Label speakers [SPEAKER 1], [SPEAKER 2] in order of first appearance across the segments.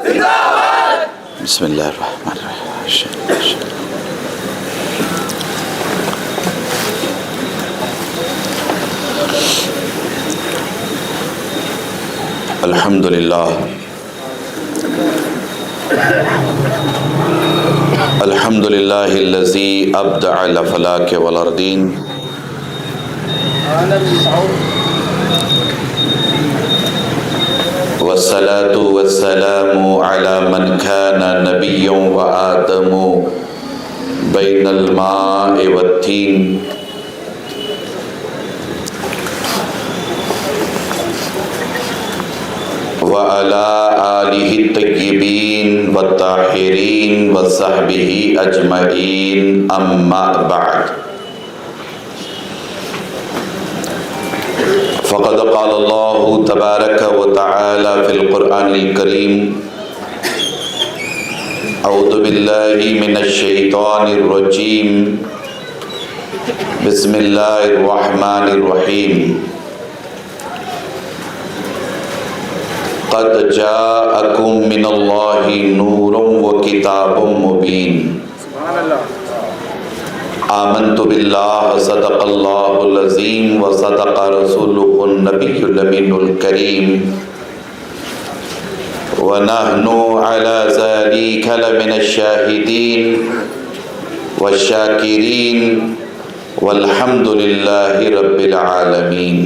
[SPEAKER 1] بسم اللہ الرحمن الرحیم۔ الحمد للہ الحمد للہ الذی ابدع الافلاک والارضین والصلاة والسلام على من كان نبيا وآدم بين الماء والتين وعلى آله الطيبين والطاهرين وصحبه أجمعين أما بعد فقد قال الله تبارك وتعالى في القرآن الكريم أعوذ بالله من الشيطان الرجيم بسم الله الرحمن الرحيم قد جاءكم من الله نور وكتاب مبين آمنت بالله صدق الله العظيم وصدق رسوله النبي الأمين الكريم ونحن على ذلك لمن الشاهدين والشاكرين والحمد لله رب العالمين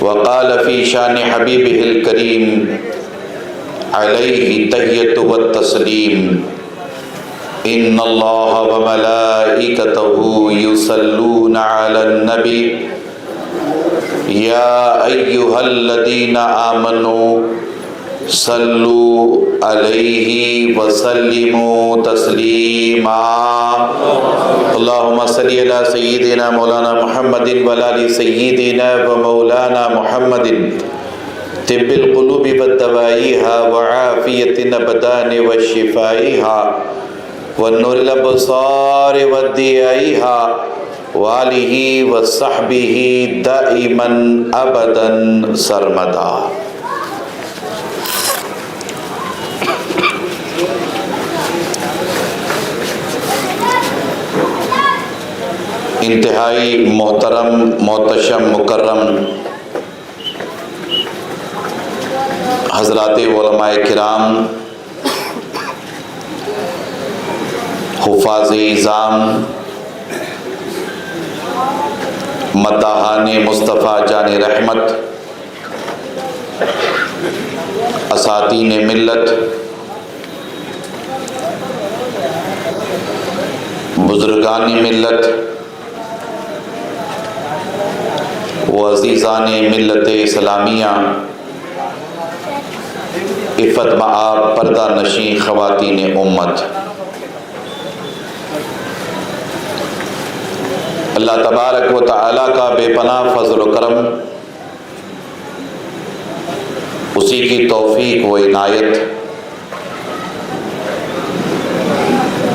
[SPEAKER 1] وقال في شان حبيبه الكريم عليه التحية والتسليم إن الله وملائكته يصلون على النبي يا أيها الذين آمنوا صلوا عليه وسلموا تسليما اللهم صل على سيدنا مولانا محمد وعلى آل سيدنا ومولانا محمد طب القلوب والدوائها وعافية الأبدان وشفائها والنور الابصار والضيائها وآلہ وصحبہ دائما ابدا سرمدا۔ انتہائی محترم محتشم مکرم حضرات علماء کرام، حفاظ اعظام، مداحان مصطفیٰ جان رحمت، اساتین ملت، بزرگان ملت و عزیزان ملت اسلامیہ، عفت مآب پردہ نشین خواتین امت، اللہ تبارک و تعالیٰ کا بے پناہ فضل و کرم، اسی کی توفیق و عنایت،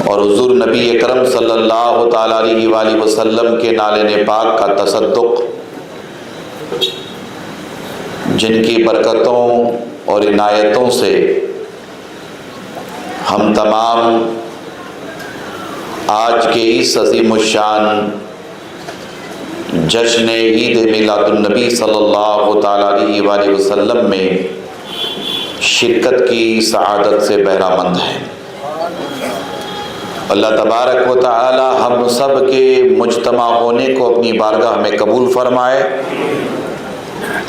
[SPEAKER 1] اور حضور نبی اکرم صلی اللہ تعالیٰ علیہ وآلہ وسلم کے نالین پاک کا تصدق، جن کی برکتوں اور عنایتوں سے ہم تمام آج کے اس عظیم الشان جشن عید میلاد النبی صلی اللہ تعالیٰ علیہ وآلہ وسلم میں شرکت کی سعادت سے بہرہ مند ہیں۔ اللہ تبارک و تعالی ہم سب کے مجتمع ہونے کو اپنی بارگاہ میں قبول فرمائے،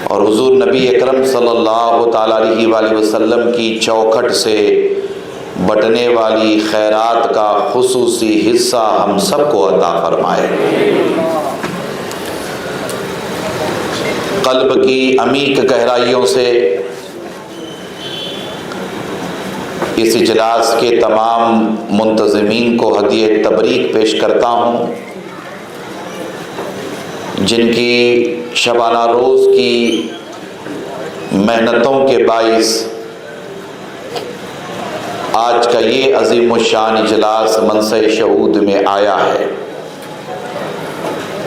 [SPEAKER 1] اور حضور نبی اکرم صلی اللہ تعالیٰ علیہ وآلہ وسلم کی چوکھٹ سے بٹنے والی خیرات کا خصوصی حصہ ہم سب کو عطا فرمائے۔ قلب کی عمیق گہرائیوں سے اس اجلاس کے تمام منتظمین کو ہدیہ تبریک پیش کرتا ہوں، جن کی شبانہ روز کی محنتوں کے باعث آج کا یہ عظیم الشان اجلاس منصع شہود میں آیا ہے۔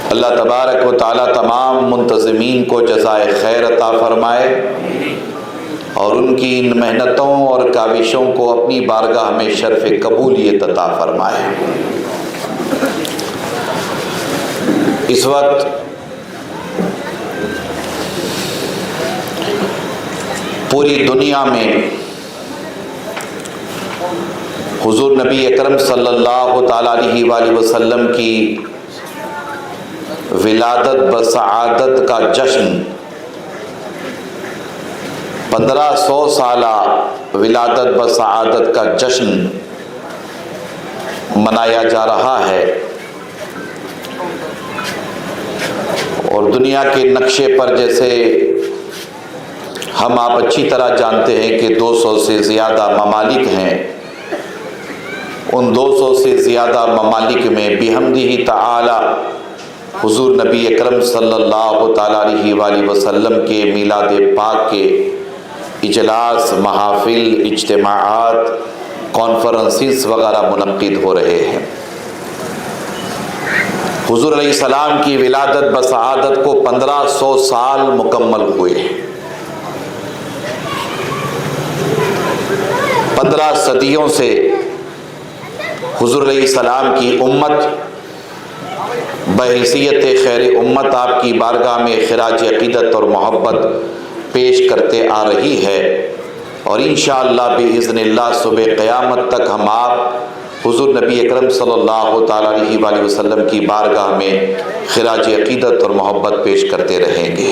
[SPEAKER 1] اللہ تبارک و تعالیٰ تمام منتظمین کو جزائے خیر عطا فرمائے، اور ان کی ان محنتوں اور کاوشوں کو اپنی بارگاہ میں شرف قبولیت عطا فرمائے۔ اس وقت پوری دنیا میں حضور نبی اکرم صلی اللہ تعالیٰ علیہ وآلہ وسلم کی ولادت بسعادت کا جشن، 1500 سالہ ولادت بسعادت کا جشن منایا جا رہا ہے، اور دنیا کے نقشے پر جیسے ہم آپ اچھی طرح جانتے ہیں کہ 200 سے زیادہ ممالک ہیں، ان 200 سے زیادہ ممالک میں بحمدہ تعالی حضور نبی اکرم صلی اللہ تعالیٰ علیہ وآلہ وسلم کے میلاد پاک کے اجلاس، محافل، اجتماعات، کانفرنسز وغیرہ منعقد ہو رہے ہیں۔ حضور علیہ السلام کی ولادت بسعادت کو 1500 سال مکمل ہوئے، 15 صدیوں سے حضور علیہ السلام کی امت بحیثیت خیر امت آپ کی بارگاہ میں خراج عقیدت اور محبت پیش کرتے آ رہی ہے، اور انشاءاللہ بإذن اللہ صبح قیامت تک ہم آپ حضور نبی اکرم صلی اللہ تعالیٰ علیہ وآلہ وسلم کی بارگاہ میں خراج عقیدت اور محبت پیش کرتے رہیں گے۔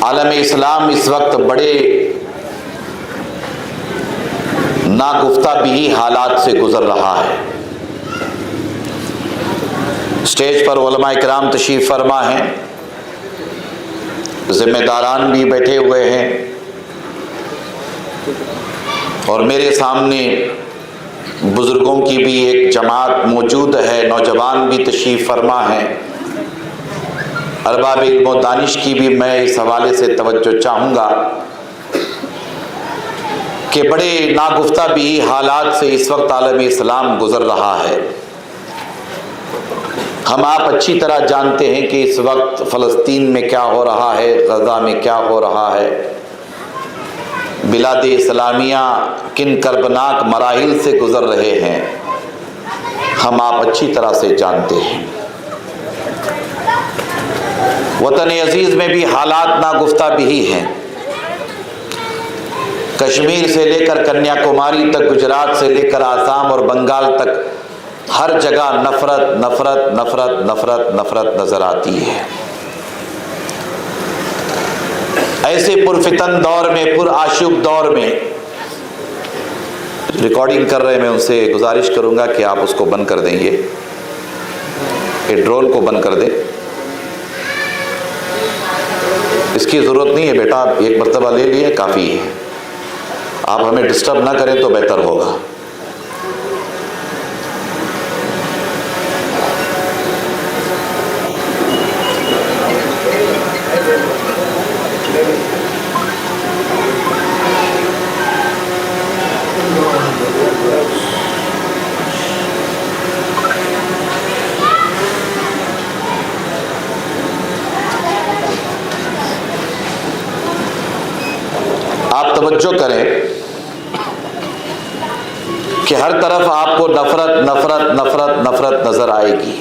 [SPEAKER 1] عالم اسلام اس وقت بڑے ناگفتہ بھی حالات سے گزر رہا ہے۔ اسٹیج پر علماء اکرام تشریف فرما ہیں، ذمہ داران بھی بیٹھے ہوئے ہیں، اور میرے سامنے بزرگوں کی بھی ایک جماعت موجود ہے، نوجوان بھی تشریف فرما ہیں، ارباب علم و دانش کی بھی میں اس حوالے سے توجہ چاہوں گا کہ بڑے ناگفتہ بھی حالات سے اس وقت عالم اسلام گزر رہا ہے۔ ہم آپ اچھی طرح جانتے ہیں کہ اس وقت فلسطین میں کیا ہو رہا ہے، غزہ میں کیا ہو رہا ہے، بلاد اسلامیہ کن کربناک مراحل سے گزر رہے ہیں، ہم آپ اچھی طرح سے جانتے ہیں۔ وطن عزیز میں بھی حالات ناگفتہ بھی ہیں، کشمیر سے لے کر کنیا کماری تک، گجرات سے لے کر آسام اور بنگال تک، ہر جگہ نفرت نفرت نفرت نفرت نفرت نظر آتی ہے۔ ایسے پرفتن دور میں، پر آشوب دور میں، ریکارڈنگ کر رہے ہیں، میں ان سے گزارش کروں گا کہ آپ اس کو بند کر دیں گے، یہ ڈرون کو بند کر دیں، اس کی ضرورت نہیں ہے بیٹا، آپ ایک مرتبہ لے لیے کافی ہے، آپ ہمیں ڈسٹرب نہ کریں تو بہتر ہوگا۔ آپ توجہ کریں کہ ہر طرف آپ کو نفرت نفرت نفرت نفرت نظر آئے گی۔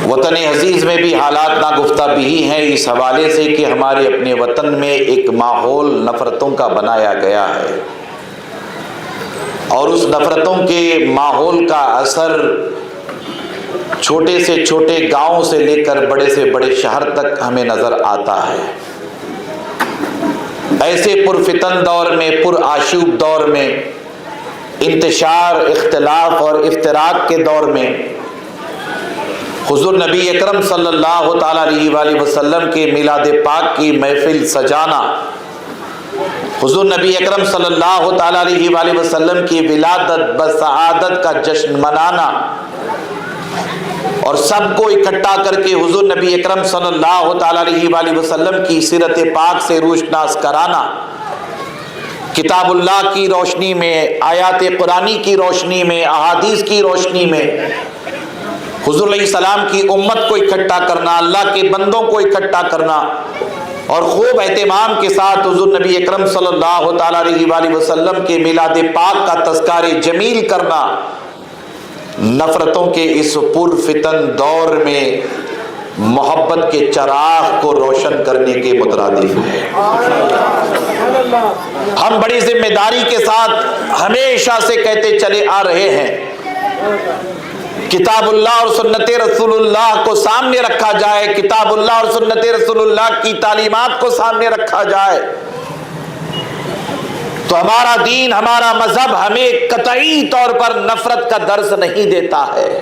[SPEAKER 1] وطن عزیز میں بھی حالات ناگفتہ بھی ہیں اس حوالے سے کہ ہمارے اپنے وطن میں ایک ماحول نفرتوں کا بنایا گیا ہے، اور اس نفرتوں کے ماحول کا اثر چھوٹے سے چھوٹے گاؤں سے لے کر بڑے سے بڑے شہر تک ہمیں نظر آتا ہے۔ ایسے پرفتن دور میں، پر آشوب دور میں، انتشار، اختلاف اور افتراق کے دور میں حضور نبی اکرم صلی اللہ تعالیٰ علیہ وآلہ وسلم کے میلاد پاک کی محفل سجانا، حضور نبی اکرم صلی اللہ تعالیٰ علیہ وآلہ وسلم کی ولادت بسعادت کا جشن منانا، اور سب کو اکٹھا کر کے حضور نبی اکرم صلی اللہ تعالیٰ علیہ وآلہ وسلم کی سیرت پاک سے روشناس کرانا، کتاب اللہ کی روشنی میں، آیات قرآنی کی روشنی میں، احادیث کی روشنی میں حضور علیہ السلام کی امت کو اکٹھا کرنا، اللہ کے بندوں کو اکٹھا کرنا اور خوب اہتمام کے ساتھ حضور نبی اکرم صلی اللہ تعالیٰ علیہ وآلہ وسلم کے میلاد پاک کا تذکار جمیل کرنا نفرتوں کے اس پرفتن دور میں محبت کے چراغ کو روشن کرنے کے مترادف ہے۔ ہم بڑی ذمہ داری کے ساتھ ہمیشہ سے کہتے چلے آ رہے ہیں کتاب اللہ اور سنت رسول اللہ کو سامنے رکھا جائے، کتاب اللہ اور سنت رسول اللہ کی تعلیمات کو سامنے رکھا جائے تو ہمارا دین، ہمارا مذہب ہمیں قطعی طور پر نفرت کا درس نہیں دیتا ہے،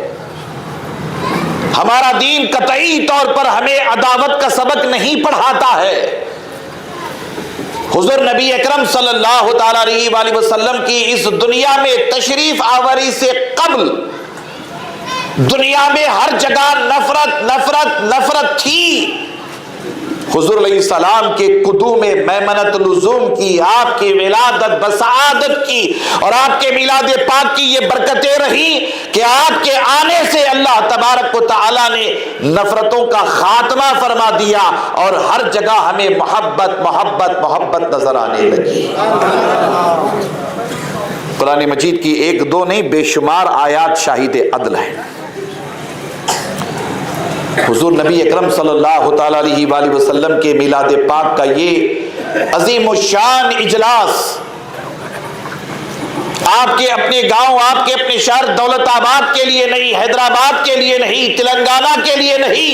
[SPEAKER 1] ہمارا دین قطعی طور پر ہمیں عداوت کا سبق نہیں پڑھاتا ہے۔ حضور نبی اکرم صلی اللہ تعالیٰ علیہ وآلہ وسلم کی اس دنیا میں تشریف آوری سے قبل دنیا میں ہر جگہ نفرت نفرت نفرت تھی۔ حضور علیہ السلام کے قدوم میمنت لزوم کی، آپ کی ولادت بسعادت کی اور آپ کے میلاد پاک کی یہ برکتیں رہی کہ آپ کے آنے سے اللہ تبارک و تعالیٰ نے نفرتوں کا خاتمہ فرما دیا اور ہر جگہ ہمیں محبت محبت محبت نظر آنے لگی۔ قرآن مجید کی ایک دو نہیں بے شمار آیات شاہد عدل ہیں۔ حضور نبی اکرم صلی اللہ تعالیٰ علیہ وآلہ وسلم کے میلاد پاک کا یہ عظیم الشان اجلاس آپ کے اپنے گاؤں، آپ کے اپنے شہر دولت آباد کے لیے نہیں، حیدرآباد کے لیے نہیں، تلنگانہ کے لیے نہیں،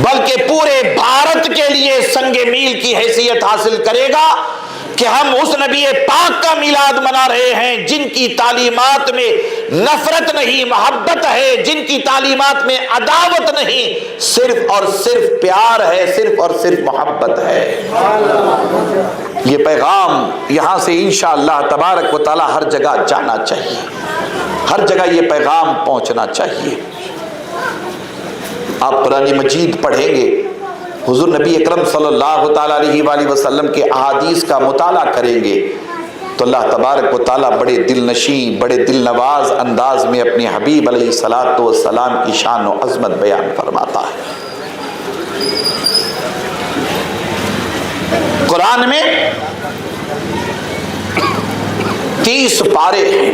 [SPEAKER 1] بلکہ پورے بھارت کے لیے سنگ میل کی حیثیت حاصل کرے گا کہ ہم اس نبی پاک کا میلاد منا رہے ہیں جن کی تعلیمات میں نفرت نہیں، محبت ہے، جن کی تعلیمات میں عداوت نہیں، صرف اور صرف پیار ہے، صرف اور صرف محبت ہے۔ یہ پیغام یہاں سے انشاءاللہ تبارک و تعالی ہر جگہ جانا چاہیے، ہر جگہ یہ پیغام پہنچنا چاہیے۔ آپ قرآن مجید پڑھیں گے، حضور نبی اکرم صلی اللہ تعالیٰ علیہ وآلہ وسلم کے احادیث کا مطالعہ کریں گے تو اللہ تبارک و تعالیٰ بڑے دل نشیں، بڑے دل نواز انداز میں اپنے حبیب علیہ الصلاۃ والسلام کی شان و عظمت بیان فرماتا ہے۔ قرآن میں 30 پارے ہیں،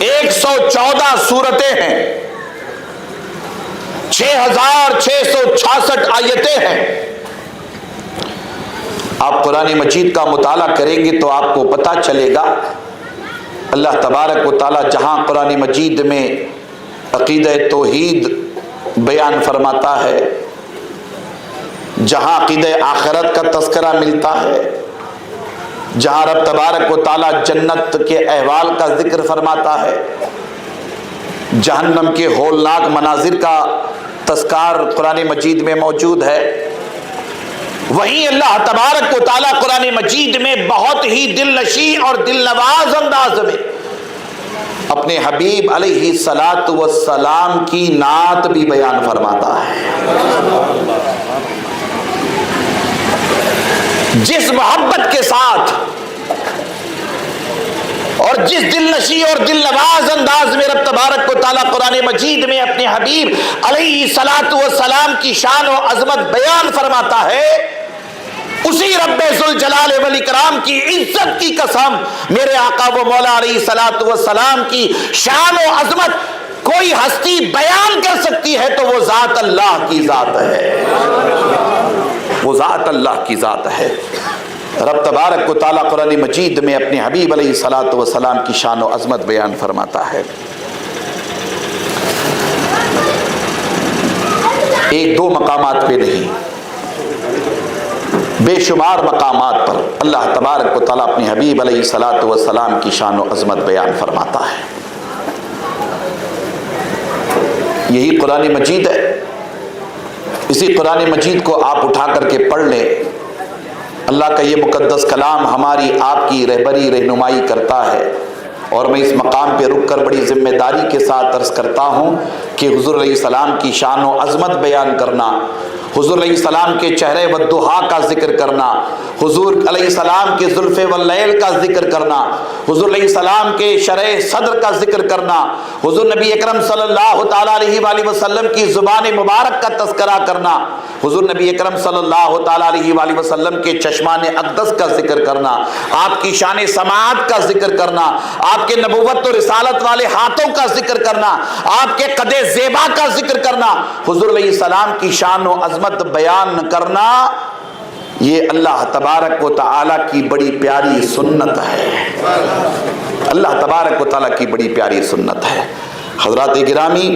[SPEAKER 1] 114 سورتیں ہیں، 6666 آیتیں ہیں۔ آپ قرآن مجید کا مطالعہ کریں گے تو آپ کو پتہ چلے گا اللہ تبارک و تعالی جہاں قرآن مجید میں عقیدہ توحید بیان فرماتا ہے، جہاں عقیدہ آخرت کا تذکرہ ملتا ہے، جہاں رب تبارک و تعالی جنت کے احوال کا ذکر فرماتا ہے، جہنم کے ہولناک مناظر کا تذکار قرآن مجید میں موجود ہے، وہیں اللہ تبارک و تعالی قرآن مجید میں بہت ہی دل نشیں اور دل نواز انداز میں اپنے حبیب علیہ الصلاۃ والسلام کی نعت بھی بیان فرماتا ہے۔ جس محبت کے ساتھ اور جس دل نشیں اور دل نواز انداز میں رب تبارک و تعالیٰ قرآن مجید میں اپنے حبیب علیہ الصلاۃ والسلام کی شان و عظمت بیان فرماتا ہے، اسی رب ذوالجلال والاکرام کی عزت کی قسم میرے آقا و مولا علیہ الصلاۃ والسلام کی شان و عظمت کوئی ہستی بیان کر سکتی ہے تو وہ ذات اللہ کی ذات ہے، وہ ذات اللہ کی ذات ہے۔ رب تبارک و تعالیٰ قرآن مجید میں اپنے حبیب علیہ الصلاۃ والسلام کی شان و عظمت بیان فرماتا ہے۔ ایک دو مقامات پہ نہیں، بے شمار مقامات پر اللہ تبارک و تعالیٰ اپنے حبیب علیہ الصلاۃ والسلام کی شان و عظمت بیان فرماتا ہے۔ یہی قرآن مجید ہے، اسی قرآن مجید کو آپ اٹھا کر کے پڑھ لیں، اللہ کا یہ مقدس کلام ہماری آپ کی رہبری رہنمائی کرتا ہے اور میں اس مقام پہ رک کر بڑی ذمہ داری کے ساتھ عرض کرتا ہوں کہ حضور علیہ السلام کی شان و عظمت بیان کرنا، حضور علیہ السلام کے چہرے والضحیٰ کا ذکر کرنا، حضور علیہ السلام کے زلف واللیل کا ذکر کرنا، حضور علیہ السلام کے شرح صدر کا ذکر کرنا، حضور نبی اکرم صلی اللہ تعالیٰ علیہ وآلہ وسلم کی زبان مبارک کا تذکرہ کرنا، حضور نبی اکرم صلی اللہ تعالیٰ علیہ وآلہ وسلم کے چشمان اقدس کا ذکر کرنا، آپ کی شان سماعت کا ذکر کرنا، آپ کے نبوت و رسالت والے ہاتھوں کا ذکر کرنا، آپ کے قد زیبا کا ذکر کرنا، حضور علیہ السلام کی شان و عظمت بیان کرنا، یہ اللہ تبارک و تعالیٰ کی بڑی پیاری سنت ہے، اللہ تبارک و تعالیٰ کی بڑی پیاری سنت ہے۔ حضرات گرامی،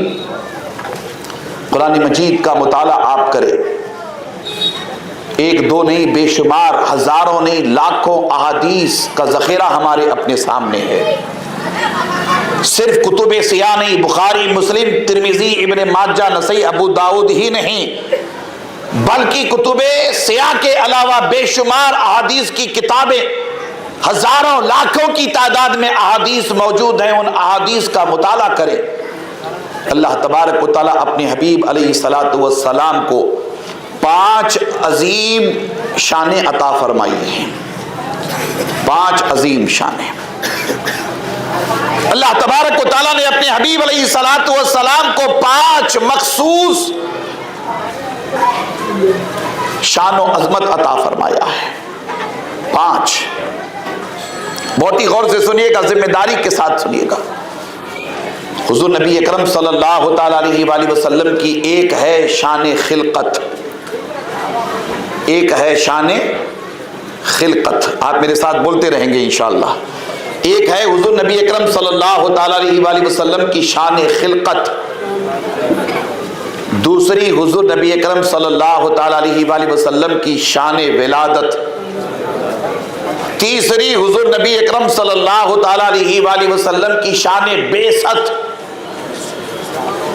[SPEAKER 1] قرآن مجید کا مطالعہ آپ کریں، ایک دو نہیں، بے شمار ہزاروں نہیں، لاکھوں احادیث کا ذخیرہ ہمارے اپنے سامنے ہے۔ صرف کتب سیاہ نہیں، بخاری، مسلم، ترمذی، ابن ماجہ، نسائی، ابو داؤد ہی نہیں، بلکہ کتب سیاہ کے علاوہ بے شمار احادیث کی کتابیں، ہزاروں لاکھوں کی تعداد میں احادیث موجود ہیں، ان احادیث کا مطالعہ کریں۔ اللہ تبارک و تعالیٰ اپنے حبیب علیہ الصلاۃ والسلام کو 5 عظیم شانیں عطا فرمائی ہیں، 5 عظیم شانیں۔ اللہ تبارک و تعالیٰ نے اپنے حبیب علیہ الصلاۃ والسلام کو 5 مخصوص شان و عظمت عطا فرمایا ہے، 5۔ بہت ہی غور سے سنیے گا، ذمہ داری کے ساتھ سنیے گا۔ حضور نبی اکرم صلی اللہ تعالیٰ علیہ وآلہ وسلم کی ایک ہے شان خلقت، ایک ہے شان خلقت، آپ میرے ساتھ بولتے رہیں گے انشاءاللہ۔ ایک ہے حضور نبی اکرم صلی اللہ تعالیٰ علیہ وآلہ وسلم کی شان خلقت، دوسری حضور نبی اکرم صلی اللہ تعالیٰ علیہ وآلہ وسلم کی شان ولادت، تیسری حضور نبی اکرم صلی اللہ تعالیٰ علیہ وآلہ وسلم کی شان بعثت،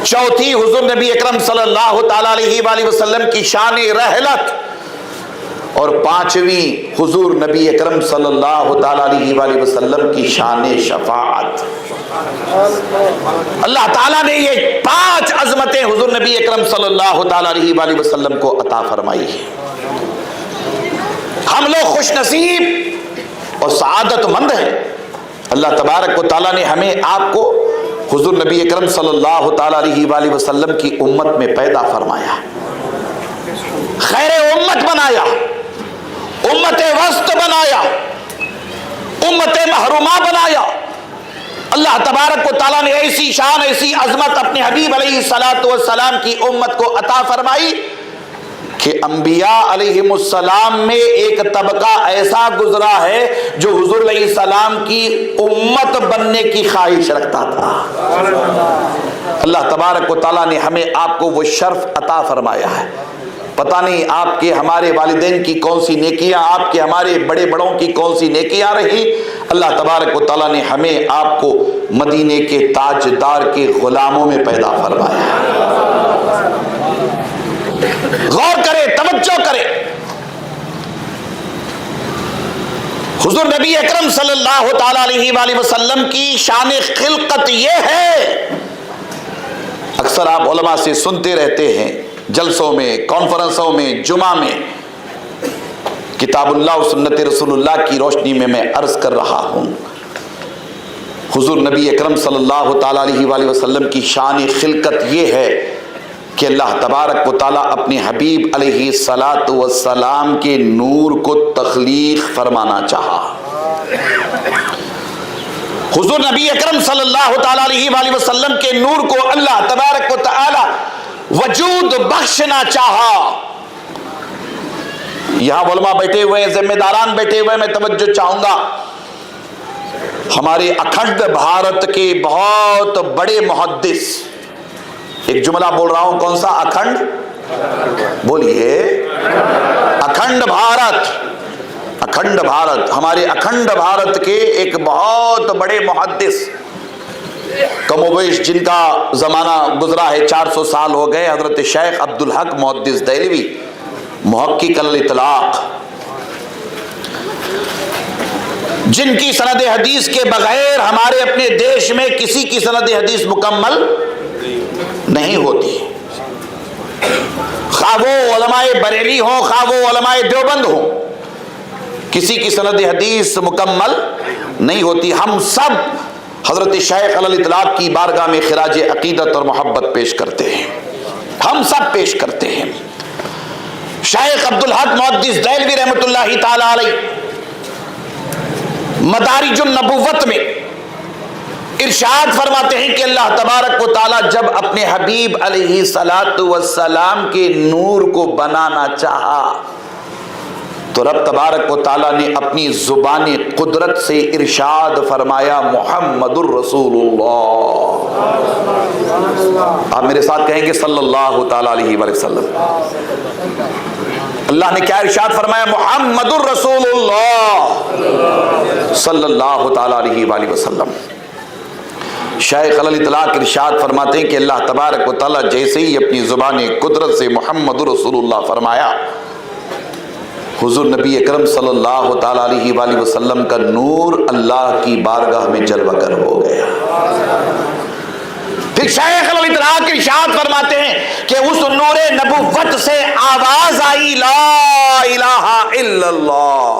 [SPEAKER 1] چوتھی حضور نبی اکرم صلی اللہ تعالیٰ علیہ وآلہ وسلم کی شان رحلت، اور 5ویں حضور نبی اکرم صلی اللہ تعالیٰ علیہ وآلہ وسلم کی شان شفاعت۔ اللہ تعالیٰ نے یہ 5 عظمتیں حضور نبی اکرم صلی اللہ تعالیٰ علیہ وآلہ وسلم کو عطا فرمائی ہے۔ ہم لوگ خوش نصیب اور سعادت مند ہیں، اللہ تبارک و تعالیٰ نے ہمیں آپ کو حضور نبی اکرم صلی اللہ تعالیٰ علیہ وآلہ وسلم کی امت میں پیدا فرمایا، خیر امت بنایا، امت وسط بنایا، امت محرومہ بنایا۔ اللہ تبارک و تعالیٰ نے ایسی شان، ایسی عظمت اپنے حبیب علیہ الصلاۃ والسلام کی امت کو عطا فرمائی کہ انبیاء علیہم السلام میں ایک طبقہ ایسا گزرا ہے جو حضور علیہ السلام کی امت بننے کی خواہش رکھتا تھا۔ اللہ تبارک و تعالیٰ نے ہمیں آپ کو وہ شرف عطا فرمایا ہے۔ پتہ نہیں آپ کے ہمارے والدین کی کون سی نیکیاں، آپ کے ہمارے بڑے بڑوں کی کون سی نیکیاں رہی، اللہ تبارک و تعالیٰ نے ہمیں آپ کو مدینے کے تاجدار کے غلاموں میں پیدا فرمایا۔ غور کرے، توجہ کرے، حضور نبی اکرم صلی اللہ تعالیٰ علیہ وآلہ وسلم کی شان خلقت یہ ہے، اکثر آپ علماء سے سنتے رہتے ہیں، جلسوں میں، کانفرنسوں میں، جمعہ میں، کتاب اللہ و سنت رسول اللہ کی روشنی میں عرض کر رہا ہوں۔ حضور نبی اکرم صلی اللہ تعالیٰ علیہ وآلہ وسلم کی شان خلقت یہ ہے کہ اللہ تبارک و تعالیٰ اپنے حبیب علیہ الصلاۃ والسلام کے نور کو تخلیق فرمانا چاہا۔ حضور نبی اکرم صلی اللہ تعالیٰ علیہ وآلہ وسلم کے نور کو اللہ تبارک و تعالیٰ وجود بخشنا چاہا۔ یہاں علماء بیٹھے ہوئے ہیں، ذمہ داران بیٹھے ہوئے ہیں، میں توجہ چاہوں گا، ہمارے اکھنڈ بھارت کے بہت بڑے محدث، ایک جملہ بول رہا ہوں، کون سا؟ اکھنڈ، بولیے، اکھنڈ بھارت، اکھنڈ بھارت، ہمارے اکھنڈ بھارت کے ایک بہت بڑے محدث، کم و بیش جن کا زمانہ گزرا ہے 400 سال ہو گئے، حضرت شیخ عبدالحق محدث دہلوی، محقق الاطلاق، جن کی سند حدیث کے بغیر ہمارے اپنے دیش میں کسی کی سند حدیث مکمل نہیں ہوتی، خواہ وہ علماء بریلی ہوں خواہ وہ علماء دیوبند ہوں، کسی کی سند حدیث مکمل نہیں ہوتی۔ ہم سب حضرت شیخ علی الاطلاق کی بارگاہ میں خراج عقیدت اور محبت پیش کرتے ہیں، ہم سب پیش کرتے ہیں۔ شیخ عبدالحق محدث دہلوی رحمۃ اللہ تعالی علیہ مدارج النبوت میں ارشاد فرماتے ہیں کہ اللہ تبارک و تعالی جب اپنے حبیب علیہ الصلوۃ والسلام کے نور کو بنانا چاہا تو رب تبارک و تعالی نے اپنی زبان قدرت سے ارشاد فرمایا محمد الرسول اللہ۔ آپ میرے ساتھ کہیں گے صلی اللہ تعالی علیہ وسلم۔ اللہ نے کیا ارشاد فرمایا؟ محمد الرسول اللہ صلی اللہ تعالی علیہ وآلہ وسلم۔ شیخ علی الاطلاق ارشاد فرماتے ہیں کہ اللہ تبارک و تعالی جیسے ہی اپنی زبان قدرت سے محمد رسول اللہ فرمایا، حضور نبی اکرم صلی اللہ تعالی علیہ وآلہ وسلم کا نور اللہ کی بارگاہ میں جلوہ گر ہو گیا۔ پھر شیخ علی الاطلاق ارشاد فرماتے ہیں کہ اس نور نبوت سے آواز آئی لا الہ الا اللہ۔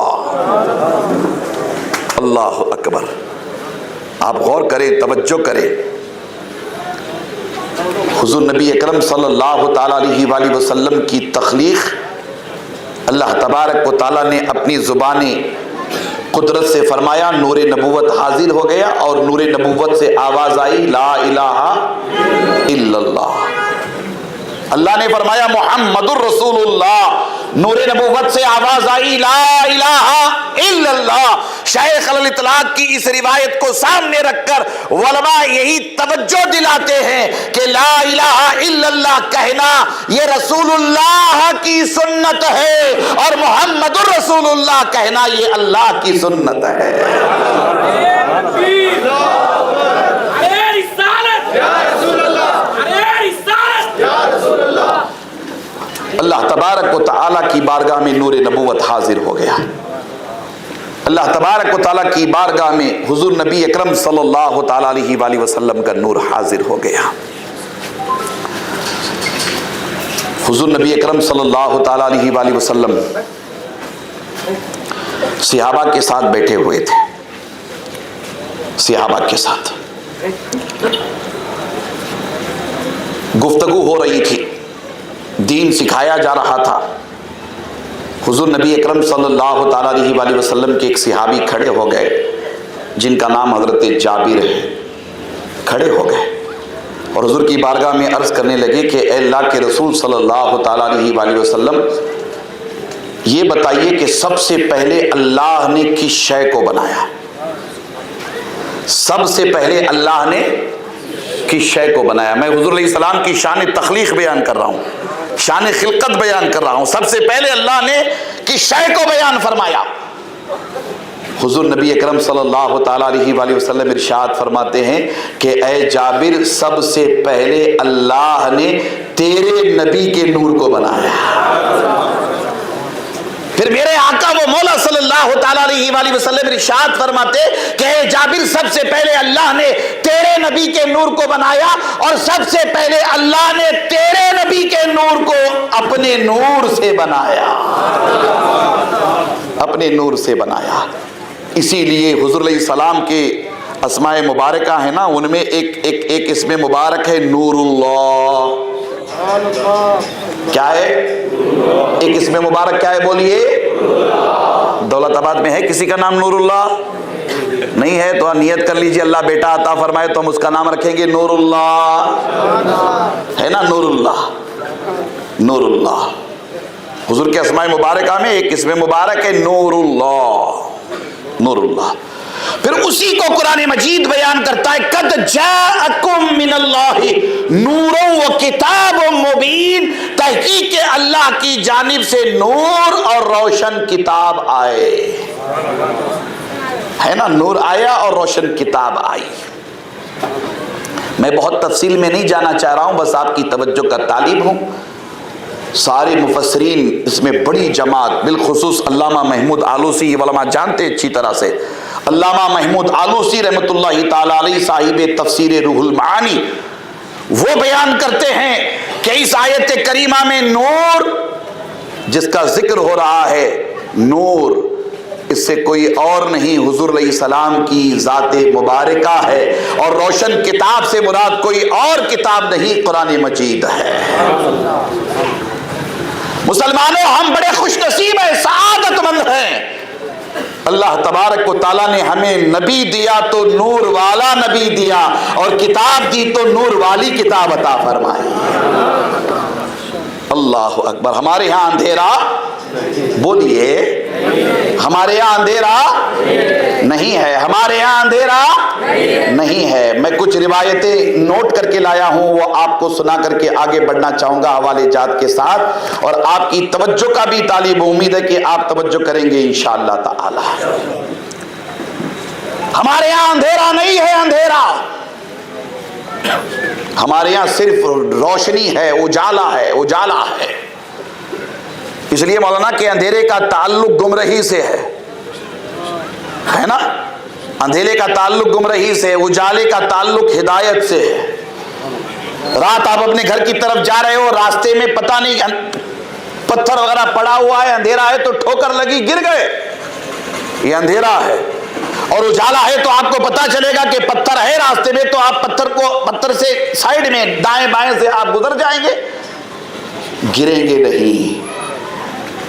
[SPEAKER 1] اللہ اکبر۔ آپ غور کریں، توجہ کریں، حضور نبی اکرم صلی اللہ تعالی علیہ وآلہ وسلم کی تخلیق اللہ تبارک و تعالیٰ نے اپنی زبان قدرت سے فرمایا، نور نبوت حاضر ہو گیا اور نور نبوت سے آواز آئی لا الہ الا اللہ۔ اللہ نے فرمایا محمد الرسول اللہ، نور نبوت سے آواز آئی لا الہ الا اللہ۔ شیخ علی الاطلاق کی اس روایت کو سامنے رکھ کر علماء یہی توجہ دلاتے ہیں کہ لا الہ الا اللہ کہنا یہ رسول اللہ کی سنت ہے اور محمد الرسول اللہ کہنا یہ اللہ کی سنت ہے۔ اللہ تبارک و تعالیٰ کی بارگاہ میں نور نبوت حاضر ہو گیا۔ اللہ تبارک و تعالیٰ کی بارگاہ میں حضور نبی اکرم صلی اللہ تعالیٰ علیہ وآلہ وسلم کا نور حاضر ہو گیا۔ حضور نبی اکرم صلی اللہ تعالیٰ علیہ وآلہ وسلم صحابہ کے ساتھ بیٹھے ہوئے تھے، صحابہ کے ساتھ گفتگو ہو رہی تھی، دین سکھایا جا رہا تھا۔ حضور نبی اکرم صلی اللہ تعالیٰ علیہ وآلہ وسلم کے ایک صحابی کھڑے ہو گئے جن کا نام حضرت جابر ہے، کھڑے ہو گئے اور حضور کی بارگاہ میں عرض کرنے لگے کہ اے اللہ کے رسول صلی اللہ تعالیٰ علیہ وآلہ وسلم، یہ بتائیے کہ سب سے پہلے اللہ نے کس شے کو بنایا؟ سب سے پہلے اللہ نے کس شے کو بنایا؟ میں حضور علیہ السلام کی شان تخلیق بیان کر رہا ہوں، شان خلقت بیان کر رہا ہوں۔ سب سے پہلے اللہ نے کس شے کو بیان فرمایا؟ حضور نبی اکرم صلی اللہ تعالیٰ علیہ وآلہ وسلم ارشاد فرماتے ہیں کہ اے جابر، سب سے پہلے اللہ نے تیرے نبی کے نور کو بنایا۔ پھر میرے آقا و مولا صلی اللہ تعالیٰ علیہ وآلہ وسلم ارشاد فرماتے کہ اے جابر، سب سے پہلے اللہ نے تیرے نبی کے نور کو بنایا اور سب سے پہلے اللہ نے تیرے نبی کے نور کو اپنے نور سے بنایا، اپنے نور سے بنایا۔ اسی لیے حضور علیہ السلام کے اسماء مبارکہ ہیں نا، ان میں ایک اسم مبارک ہے نور اللہ۔ کیا ہے ایک اسم مبارک؟ کیا ہے بولیے؟ دولت آباد میں ہے کسی کا نام نور اللہ؟ نہیں ہے تو نیت کر لیجئے اللہ بیٹا عطا فرمائے تو ہم اس کا نام رکھیں گے نور اللہ، ہے نا؟ نور اللہ، نور اللہ۔ حضور کے اسماء مبارکہ میں ایک اسم مبارک ہے نور اللہ، نور اللہ۔ پھر اسی کو قرآن مجید بیان کرتا ہے قد جاءکم من اللہ نور و کتاب مبین، تحقیق اللہ کی جانب سے نور اور روشن کتاب آئے، ہے نا؟ نور آیا اور روشن کتاب آئی۔ میں بہت تفصیل میں نہیں جانا چاہ رہا ہوں، بس آپ کی توجہ کا طالب ہوں۔ سارے مفسرین اس میں بڑی جماعت، بالخصوص علامہ محمود آلوسی، یہ علماء جانتے اچھی طرح سے، علامہ محمود آلوسی رحمۃ اللہ تعالی علیہ صاحب تفسیر روح المعانی وہ بیان کرتے ہیں کہ اس آیت کریمہ میں نور جس کا ذکر ہو رہا ہے، نور اس سے کوئی اور نہیں حضور علیہ السلام کی ذات مبارکہ ہے، اور روشن کتاب سے مراد کوئی اور کتاب نہیں، قرآن مجید ہے۔ مسلمانوں ہم بڑے خوش نصیب ہیں، سعادت مند ہیں۔ اللہ تبارک و تعالیٰ نے ہمیں نبی دیا تو نور والا نبی دیا، اور کتاب دی تو نور والی کتاب عطا فرمائی۔ اللہ اکبر۔ ہمارے ہاں اندھیرا، بولیے، ہمارے یہاں اندھیرا نہیں ہے، ہمارے یہاں اندھیرا نہیں ہے۔ میں کچھ روایتیں نوٹ کر کے لایا ہوں، وہ آپ کو سنا کر کے آگے بڑھنا چاہوں گا حوالے جات کے ساتھ، اور آپ کی توجہ کا بھی طالب امید ہے کہ آپ توجہ کریں گے انشاءاللہ تعالی۔ ہمارے یہاں اندھیرا نہیں ہے، اندھیرا ہمارے یہاں صرف روشنی ہے، اجالا ہے، اجالا ہے۔ اس لیے مولانا کہ اندھیرے کا تعلق گمراہی سے ہے نا، اندھیرے کا تعلق گمراہی سے، اجالے کا تعلق ہدایت سے ہے۔ رات آپ اپنے گھر کی طرف جا رہے ہو، راستے میں پتہ نہیں پتھر وغیرہ پڑا ہوا ہے، اندھیرا ہے تو ٹھوکر لگی، گر گئے، یہ اندھیرا ہے۔ اور اجالا ہے تو آپ کو پتا چلے گا کہ پتھر ہے راستے میں، تو آپ پتھر سے سائیڈ میں دائیں بائیں سے آپ گزر جائیں گے، گریں گے نہیں۔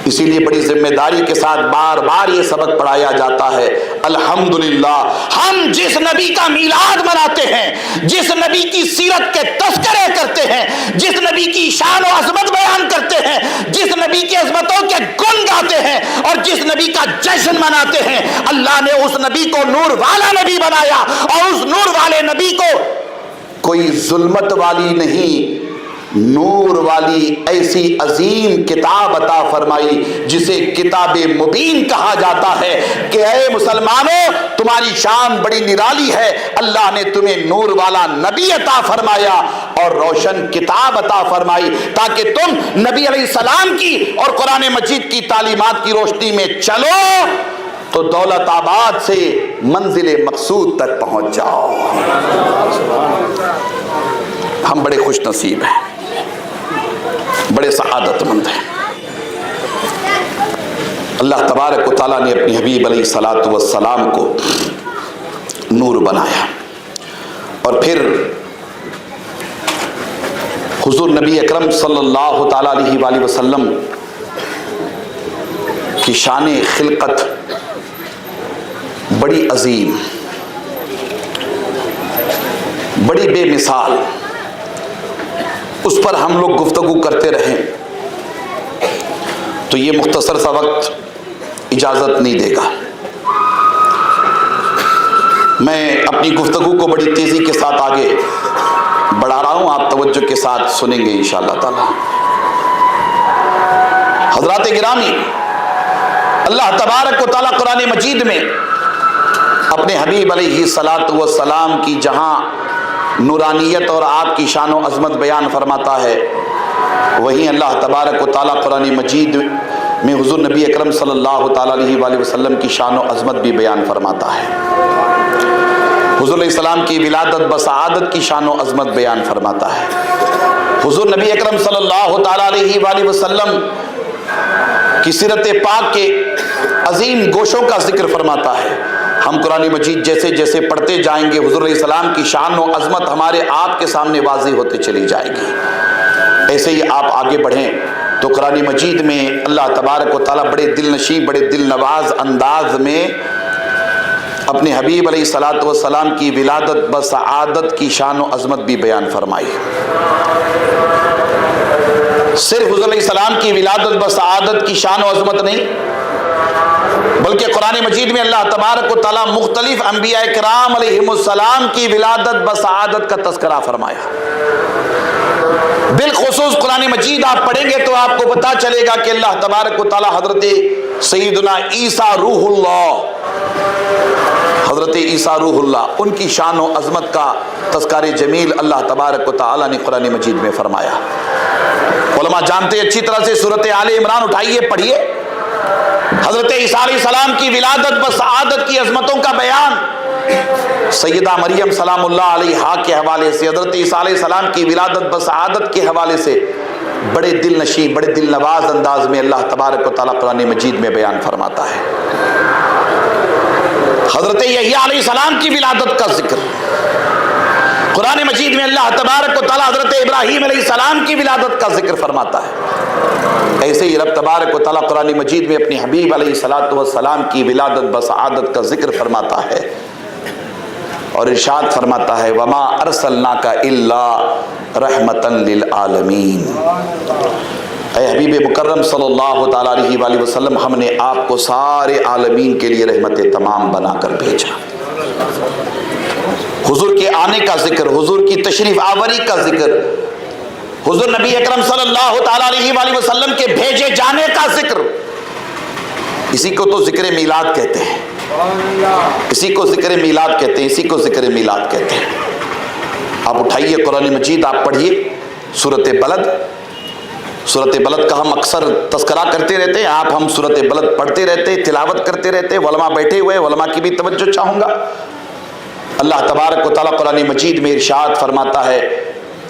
[SPEAKER 1] اسی لیے بڑی ذمہ داری کے ساتھ بار بار یہ سبق پڑھایا جاتا ہے۔ الحمدللہ ہم جس نبی کا میلاد مناتے ہیں، جس نبی کی سیرت کے تذکرے کرتے ہیں، جس نبی کی شان و عظمت بیان کرتے ہیں، جس نبی کی عظمتوں کے گن گاتے ہیں، اور جس نبی کا جشن مناتے ہیں، اللہ نے اس نبی کو نور والا نبی بنایا، اور اس نور والے نبی کو کوئی ظلمت والی نہیں، نور والی ایسی عظیم کتاب عطا فرمائی جسے کتاب مبین کہا جاتا ہے کہ اے مسلمانوں تمہاری شان بڑی نرالی ہے، اللہ نے تمہیں نور والا نبی عطا فرمایا اور روشن کتاب عطا فرمائی تاکہ تم نبی علیہ السلام کی اور قرآن مجید کی تعلیمات کی روشنی میں چلو تو دولت آباد سے منزل مقصود تک پہنچ جاؤ۔ ہم بڑے خوش نصیب ہیں، بڑے سعادت مند ہیں۔ اللہ تبارک و تعالیٰ نے اپنی حبیب علیہ الصلاۃ والسلام کو نور بنایا، اور پھر حضور نبی اکرم صلی اللہ تعالیٰ علیہ وآلہ وسلم کی شان خلقت بڑی عظیم، بڑی بے مثال، اس پر ہم لوگ گفتگو کرتے رہیں تو یہ مختصر سا وقت اجازت نہیں دے گا۔ میں اپنی گفتگو کو بڑی تیزی کے ساتھ آگے بڑھا رہا ہوں، آپ توجہ کے ساتھ سنیں گے انشاءاللہ تعالی۔ حضرات گرامی، اللہ تبارک و تعالیٰ قرآن مجید میں اپنے حبیب علیہ الصلاۃ والسلام کی جہاں نورانیت اور آپ کی شان و عظمت بیان فرماتا ہے، وہیں اللہ تبارک و تعالیٰ قرآن مجید میں حضور نبی اکرم صلی اللہ تعالیٰ علیہ وآلہ وسلم کی شان و عظمت بھی بیان فرماتا ہے۔ حضور علیہ السلام کی ولادت بسعادت کی شان و عظمت بیان فرماتا ہے۔ حضور نبی اکرم صلی اللہ تعالیٰ علیہ وآلہ وسلم کی سیرت پاک کے عظیم گوشوں کا ذکر فرماتا ہے۔ ہم قرآن مجید جیسے جیسے پڑھتے جائیں گے حضور علیہ السلام کی شان و عظمت ہمارے آپ کے سامنے واضح ہوتے چلی جائے گی۔ ایسے ہی آپ آگے بڑھیں تو قرآن مجید میں اللہ تبارک و تعالیٰ بڑے دل نشیں، بڑے دل نواز انداز میں اپنے حبیب علیہ الصلاۃ والسلام کی ولادت بسعادت کی شان و عظمت بھی بیان فرمائی۔ صرف حضور علیہ السلام کی ولادت بسعادت کی شان و عظمت نہیں، بلکہ قرآن مجید میں اللہ تبارک و تعالیٰ مختلف انبیاء کرام علیہم السلام کی ولادت بسعادت کا تذکرہ فرمایا۔ بالخصوص قرآن مجید آپ پڑھیں گے تو آپ کو پتہ چلے گا کہ اللہ تبارک و تعالیٰ حضرت سیدنا عیسیٰ روح اللہ، حضرت عیسیٰ روح اللہ، ان کی شان و عظمت کا تذکار جمیل اللہ تبارک و تعالیٰ نے قرآن مجید میں فرمایا۔ علماء جانتے اچھی طرح سے سورۃ آل عمران اٹھائیے، پڑھیے، حضرت عیسیٰ علیہ السلام کی ولادت و سعادت کی عظمتوں کا بیان سیدہ مریم سلام اللہ علیہا کے حوالے سے، حضرت عیسیٰ علیہ السلام کی ولادت و سعادت کے حوالے سے بڑے دل نشین، بڑے دل نواز انداز میں اللہ تبارک و تعالیٰ قرآن مجید میں بیان فرماتا ہے۔ حضرت یحییٰ علیہ السلام کی ولادت کا ذکر قرآن مجید میں اللہ تبارک و تعالیٰ حضرت ابراہیم علیہ السلام کی ولادت کا ذکر فرماتا ہے۔ ایسے ہی رب تبارک و تعالیٰ قرآن مجید میں اپنی حبیب علیہ السلام کی ولادت و سعادت کا ذکر فرماتا ہے اور ارشاد فرماتا ہے وما ارسلناک الا رحمتا للعالمین۔ اے حبیب مکرم صلی اللہ تعالیٰ علیہ وآلہ وسلم، ہم نے آپ کو سارے عالمین کے لیے رحمت تمام بنا کر بھیجا۔ حضور کے آنے کا ذکر، حضور کی تشریف آوری کا ذکر، حضور نبی اکرم صلی اللہ تعالیٰ علیہ وآلہ وسلم کے بھیجے جانے کا ذکر، اسی کو تو ذکر میلاد کہتے ہیں، اسی کو ذکر میلاد کہتے ہیں، اسی کو ذکر میلاد کہتے ہیں۔ آپ اٹھائیے قرآن مجید، آپ پڑھیے سورۃ بلد۔ سورۃ بلد کا ہم اکثر تذکرہ کرتے رہتے ہیں، آپ ہم سورۃ بلد پڑھتے رہتے، تلاوت کرتے رہتے، علماء بیٹھے ہوئے، علماء کی بھی توجہ چاہوں گا۔ اللہ تبارک و تعالیٰ قرآن مجید میں ارشاد فرماتا ہے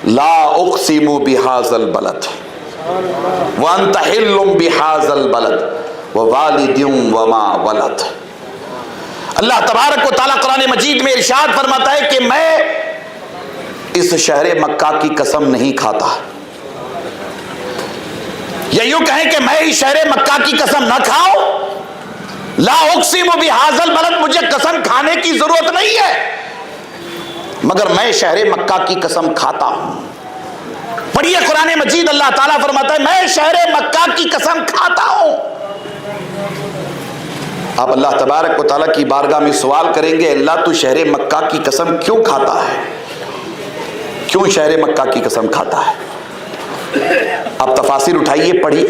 [SPEAKER 1] لا اقسم بہذا البلد وانت حل بہذا البلد ووالد وما ولد۔ اللہ تبارک و تعالیٰ قرآن مجید میں ارشاد فرماتا ہے کہ میں اس شہر مکہ کی قسم نہیں کھاتا، یا یوں کہیں کہ میں اس شہر مکہ کی قسم نہ کھاؤں۔ لا اقسم بہذا البلد، مجھے قسم کھانے کی ضرورت نہیں ہے، مگر میں شہر مکہ کی قسم کھاتا ہوں۔ پڑھیے قرآن مجید، اللہ تعالیٰ فرماتا ہے میں شہر مکہ کی قسم کھاتا ہوں۔ آپ اللہ تبارک و تعالیٰ کی بارگاہ میں سوال کریں گے اللہ تو شہر مکہ کی قسم کیوں کھاتا ہے، کیوں شہر مکہ کی قسم کھاتا ہے؟ آپ تفاسیر اٹھائیے، پڑھیے۔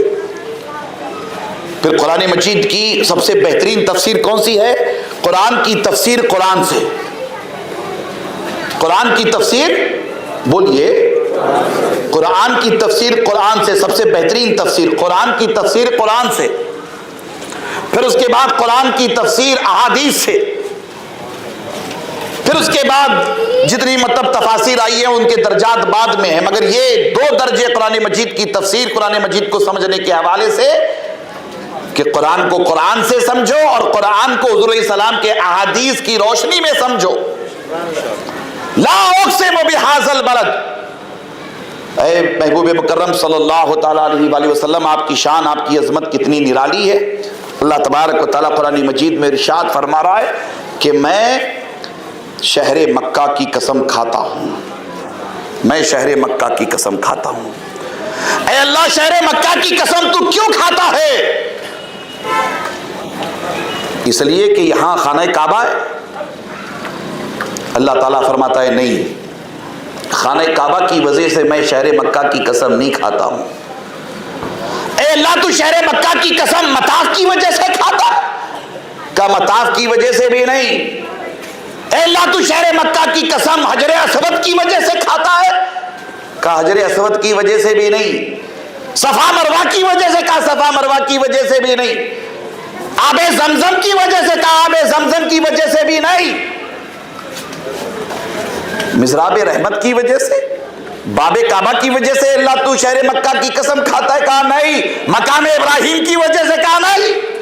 [SPEAKER 1] پھر قرآن مجید کی سب سے بہترین تفسیر کون سی ہے؟ قرآن کی تفسیر قرآن سے، قرآن کی تفسیر، بولیے، قرآن کی تفسیر قرآن سے، سب سے بہترین تفسیر قرآن کی تفسیر قرآن سے، پھر اس کے بعد قرآن کی تفسیر احادیث سے، پھر اس کے بعد جتنی مطلب تفاسیر آئی ہیں ان کے درجات بعد میں ہیں، مگر یہ دو درجے قرآن مجید کی تفسیر، قرآن مجید کو سمجھنے کے حوالے سے کہ قرآن کو قرآن سے سمجھو اور قرآن کو حضور علیہ السلام کے احادیث کی روشنی میں سمجھو۔ لا اقسم بہذا البلد، اے محبوب مکرم صلی اللہ تعالیٰ علیہ وآلہ وسلم، آپ کی شان، آپ کی عظمت کتنی نرالی ہے۔ اللہ تبارک و تعالیٰ قرآن مجید میں ارشاد فرما رہا ہے کہ میں شہر مکہ کی قسم کھاتا ہوں، میں شہر مکہ کی قسم کھاتا ہوں۔ اے اللہ، شہر مکہ کی قسم تو کیوں کھاتا ہے؟ اس لیے کہ یہاں خانہ کعبہ ہے۔ اللہ تعالیٰ فرماتا ہے نہیں، خانہ کعبہ کی وجہ سے میں شہر مکہ کی قسم نہیں کھاتا ہوں۔ اے اللہ، تو شہر مکہ کی قسم مطاف کی وجہ سے کھاتا ہے؟ کہ مطاف کی وجہ سے بھی نہیں۔ اے اللہ، تو شہر مکہ کی قسم حجر اسود کی وجہ سے کھاتا ہے؟ کہ حجر اسود کی وجہ سے بھی نہیں۔ صفا مروہ کی وجہ سے؟ کہ صفا مروہ کی وجہ سے بھی نہیں۔ آب زمزم کی وجہ سے؟ کہ آب زمزم کی وجہ سے بھی نہیں۔ مزراب رحمت کی وجہ سے؟ باب کعبہ کی وجہ سے اللہ تو شہر مکہ کی قسم کھاتا ہے؟ کہا نہیں۔ مقام ابراہیم کی وجہ سے؟ کہا نہیں۔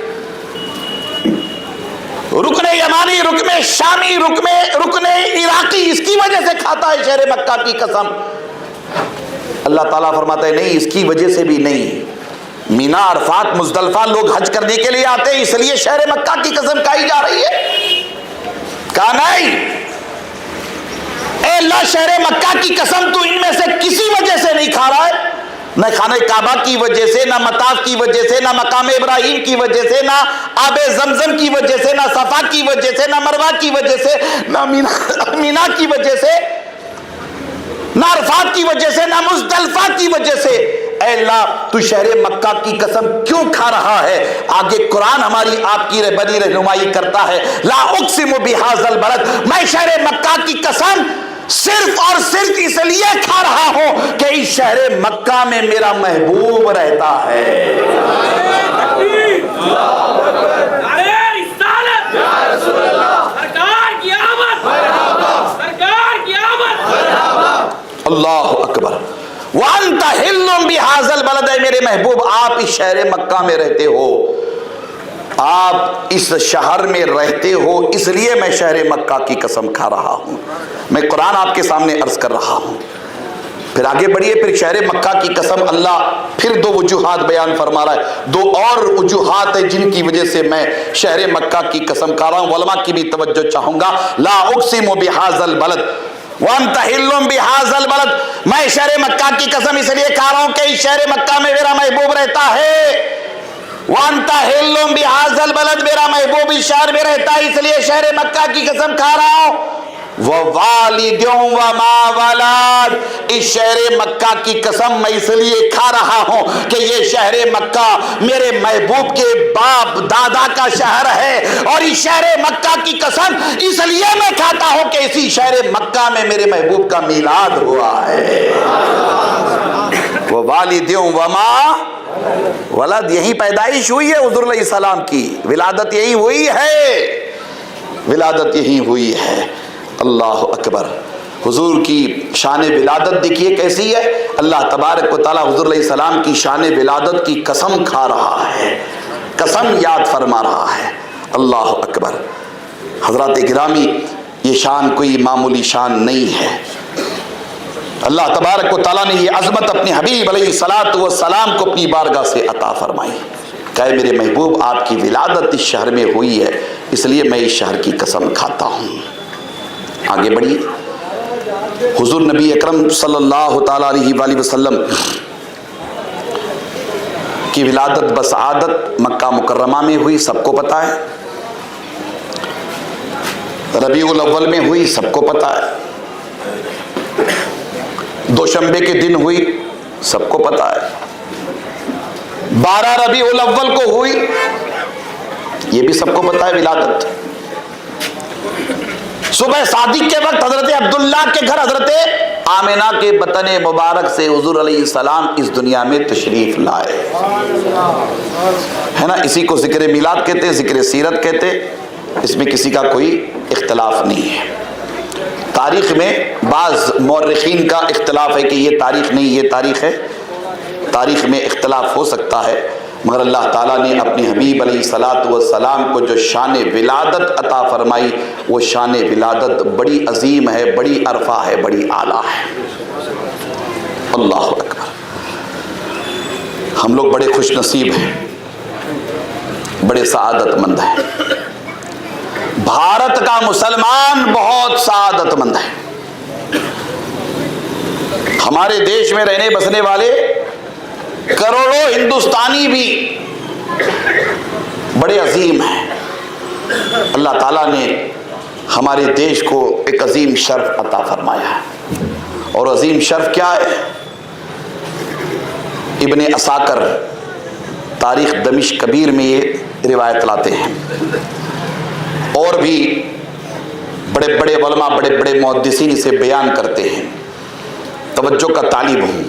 [SPEAKER 1] رکن یمانی، رکن شامی، رکن عراقی، اس کی وجہ سے کھاتا ہے شہر مکہ کی قسم؟ اللہ تعالیٰ فرماتا ہے نہیں، اس کی وجہ سے بھی نہیں۔ مینا، عرفات، مزدلفہ لوگ حج کرنے کے لیے آتے ہیں، اس لیے شہر مکہ کی قسم کھائی جا رہی ہے؟ کہا نہیں۔ اے اللہ، شہر مکہ کی قسم تو ان میں سے کسی وجہ سے نہیں کھا رہا ہے، نہ خانہ کعبہ کی وجہ سے، نہ مطاف کی وجہ سے، نہ مقام ابراہیم کی وجہ سے، نہ آب زمزم کی وجہ سے، نہ صفا کی وجہ سے، نہ مروہ کی وجہ سے، نہ مینا کی وجہ سے، نہ عرفات کی وجہ سے، نہ مزدلفہ کی وجہ سے۔ اے اللہ، تو شہر مکہ کی قسم کیوں کھا رہا ہے؟ آگے قرآن ہماری آپ کی رہبری رہنمائی کرتا ہے۔ لا اقسم بہذا البلد، میں شہر مکہ کی قسم صرف اور صرف اس لیے کھا رہا ہوں کہ اس شہر مکہ میں میرا محبوب رہتا ہے۔ اللہ اکبر. وانت حل بہذا البلد، اے میرے محبوب آپ اس شہر مکہ میں رہتے ہو، آپ اس شہر میں رہتے ہو، اس لیے میں شہر مکہ کی قسم کھا رہا ہوں. میں قرآن آپ کے سامنے عرض کر رہا ہوں. پھر آگے بڑھیے. پھر شہر مکہ کی قسم اللہ پھر دو وجوہات بیان فرما رہا ہے. دو اور وجوہات ہیں جن کی وجہ سے میں شہر مکہ کی قسم کھا رہا ہوں. علماء کی بھی توجہ چاہوں گا. لا اقسم بہذا البلد وانت حل بہذا البلد، میں شہر مکہ کی قسم اس لیے کھا رہا ہوں کہ اس شہر مکہ میں میرا محبوب رہتا ہے. وانت حل بہذا البلد، میرا محبوب اس شہر میں رہتا ہے، اس لیے شہر مکہ کی قسم کھا رہا ہوں. ووالد وما ولد، اس شہر مکہ کی قسم میں اس لیے کھا رہا ہوں کہ یہ شہر مکہ میرے محبوب کے باپ دادا کا شہر ہے، اور اس شہر مکہ کی قسم اس لیے میں کھاتا ہوں کہ اسی شہر مکہ میں میرے محبوب کا میلاد ہوا ہے. ووالد وما ولد، یہی پیدائش ہوئی ہے حضور علیہ السلام کی، ولادت یہی ہوئی ہے، ولادت یہی ہوئی ہے. اللہ اکبر. حضور کی شان ولادت دیکھیے کیسی ہے. اللہ تبارک و تعالیٰ حضور علیہ السلام کی شان ولادت کی قسم کھا رہا ہے، قسم یاد فرما رہا ہے. اللہ اکبر. حضرات گرامی، یہ شان کوئی معمولی شان نہیں ہے. اللہ تبارک و تعالیٰ نے یہ عظمت اپنے حبیب علیہ الصلاۃ والسلام کو اپنی بارگاہ سے عطا فرمائی. کہ میرے محبوب آپ کی ولادت اس شہر میں ہوئی ہے، اس لیے میں اس شہر کی قسم کھاتا ہوں. آگے بڑھیے. حضور نبی اکرم صلی اللہ تعالیٰ علیہ وآلہ وسلم کی ولادت بسعادت مکہ مکرمہ میں ہوئی، سب کو پتہ ہے. ربیع الاول میں ہوئی، سب کو پتہ ہے. دوشنبے کے دن ہوئی، سب کو پتہ ہے. 12 ربیع الاول کو ہوئی، یہ بھی سب کو پتہ ہے ولادت. صبح صادق کے وقت حضرت عبداللہ کے گھر حضرت آمنہ کے بطن مبارک سے حضور علیہ السلام اس دنیا میں تشریف لائے، ہے نا. اسی کو ذکر میلاد کہتے ہیں، ذکر سیرت کہتے ہیں. اس میں کسی کا کوئی اختلاف نہیں ہے. تاریخ میں بعض مورخین کا اختلاف ہے کہ یہ تاریخ نہیں، یہ تاریخ ہے. تاریخ میں اختلاف ہو سکتا ہے، مگر اللہ تعالیٰ نے اپنے حبیب علیہ الصلاۃ والسلام کو جو شان ولادت عطا فرمائی، وہ شان ولادت بڑی عظیم ہے، بڑی عرفہ ہے، بڑی اعلیٰ ہے. اللہ اکبر. ہم لوگ بڑے خوش نصیب ہیں، بڑے سعادت مند ہیں. بھارت کا مسلمان بہت سعادت مند ہے. ہمارے دیش میں رہنے بسنے والے کروڑوں ہندوستانی بھی بڑے عظیم ہیں. اللہ تعالیٰ نے ہمارے دیش کو ایک عظیم شرف عطا فرمایا ہے، اور عظیم شرف کیا ہے؟ ابن عساکر تاریخ دمشق کبیر میں یہ روایت لاتے ہیں، اور بھی بڑے بڑے علماء، بڑے بڑے محدثین اسے بیان کرتے ہیں. توجہ کا طالب ہوں،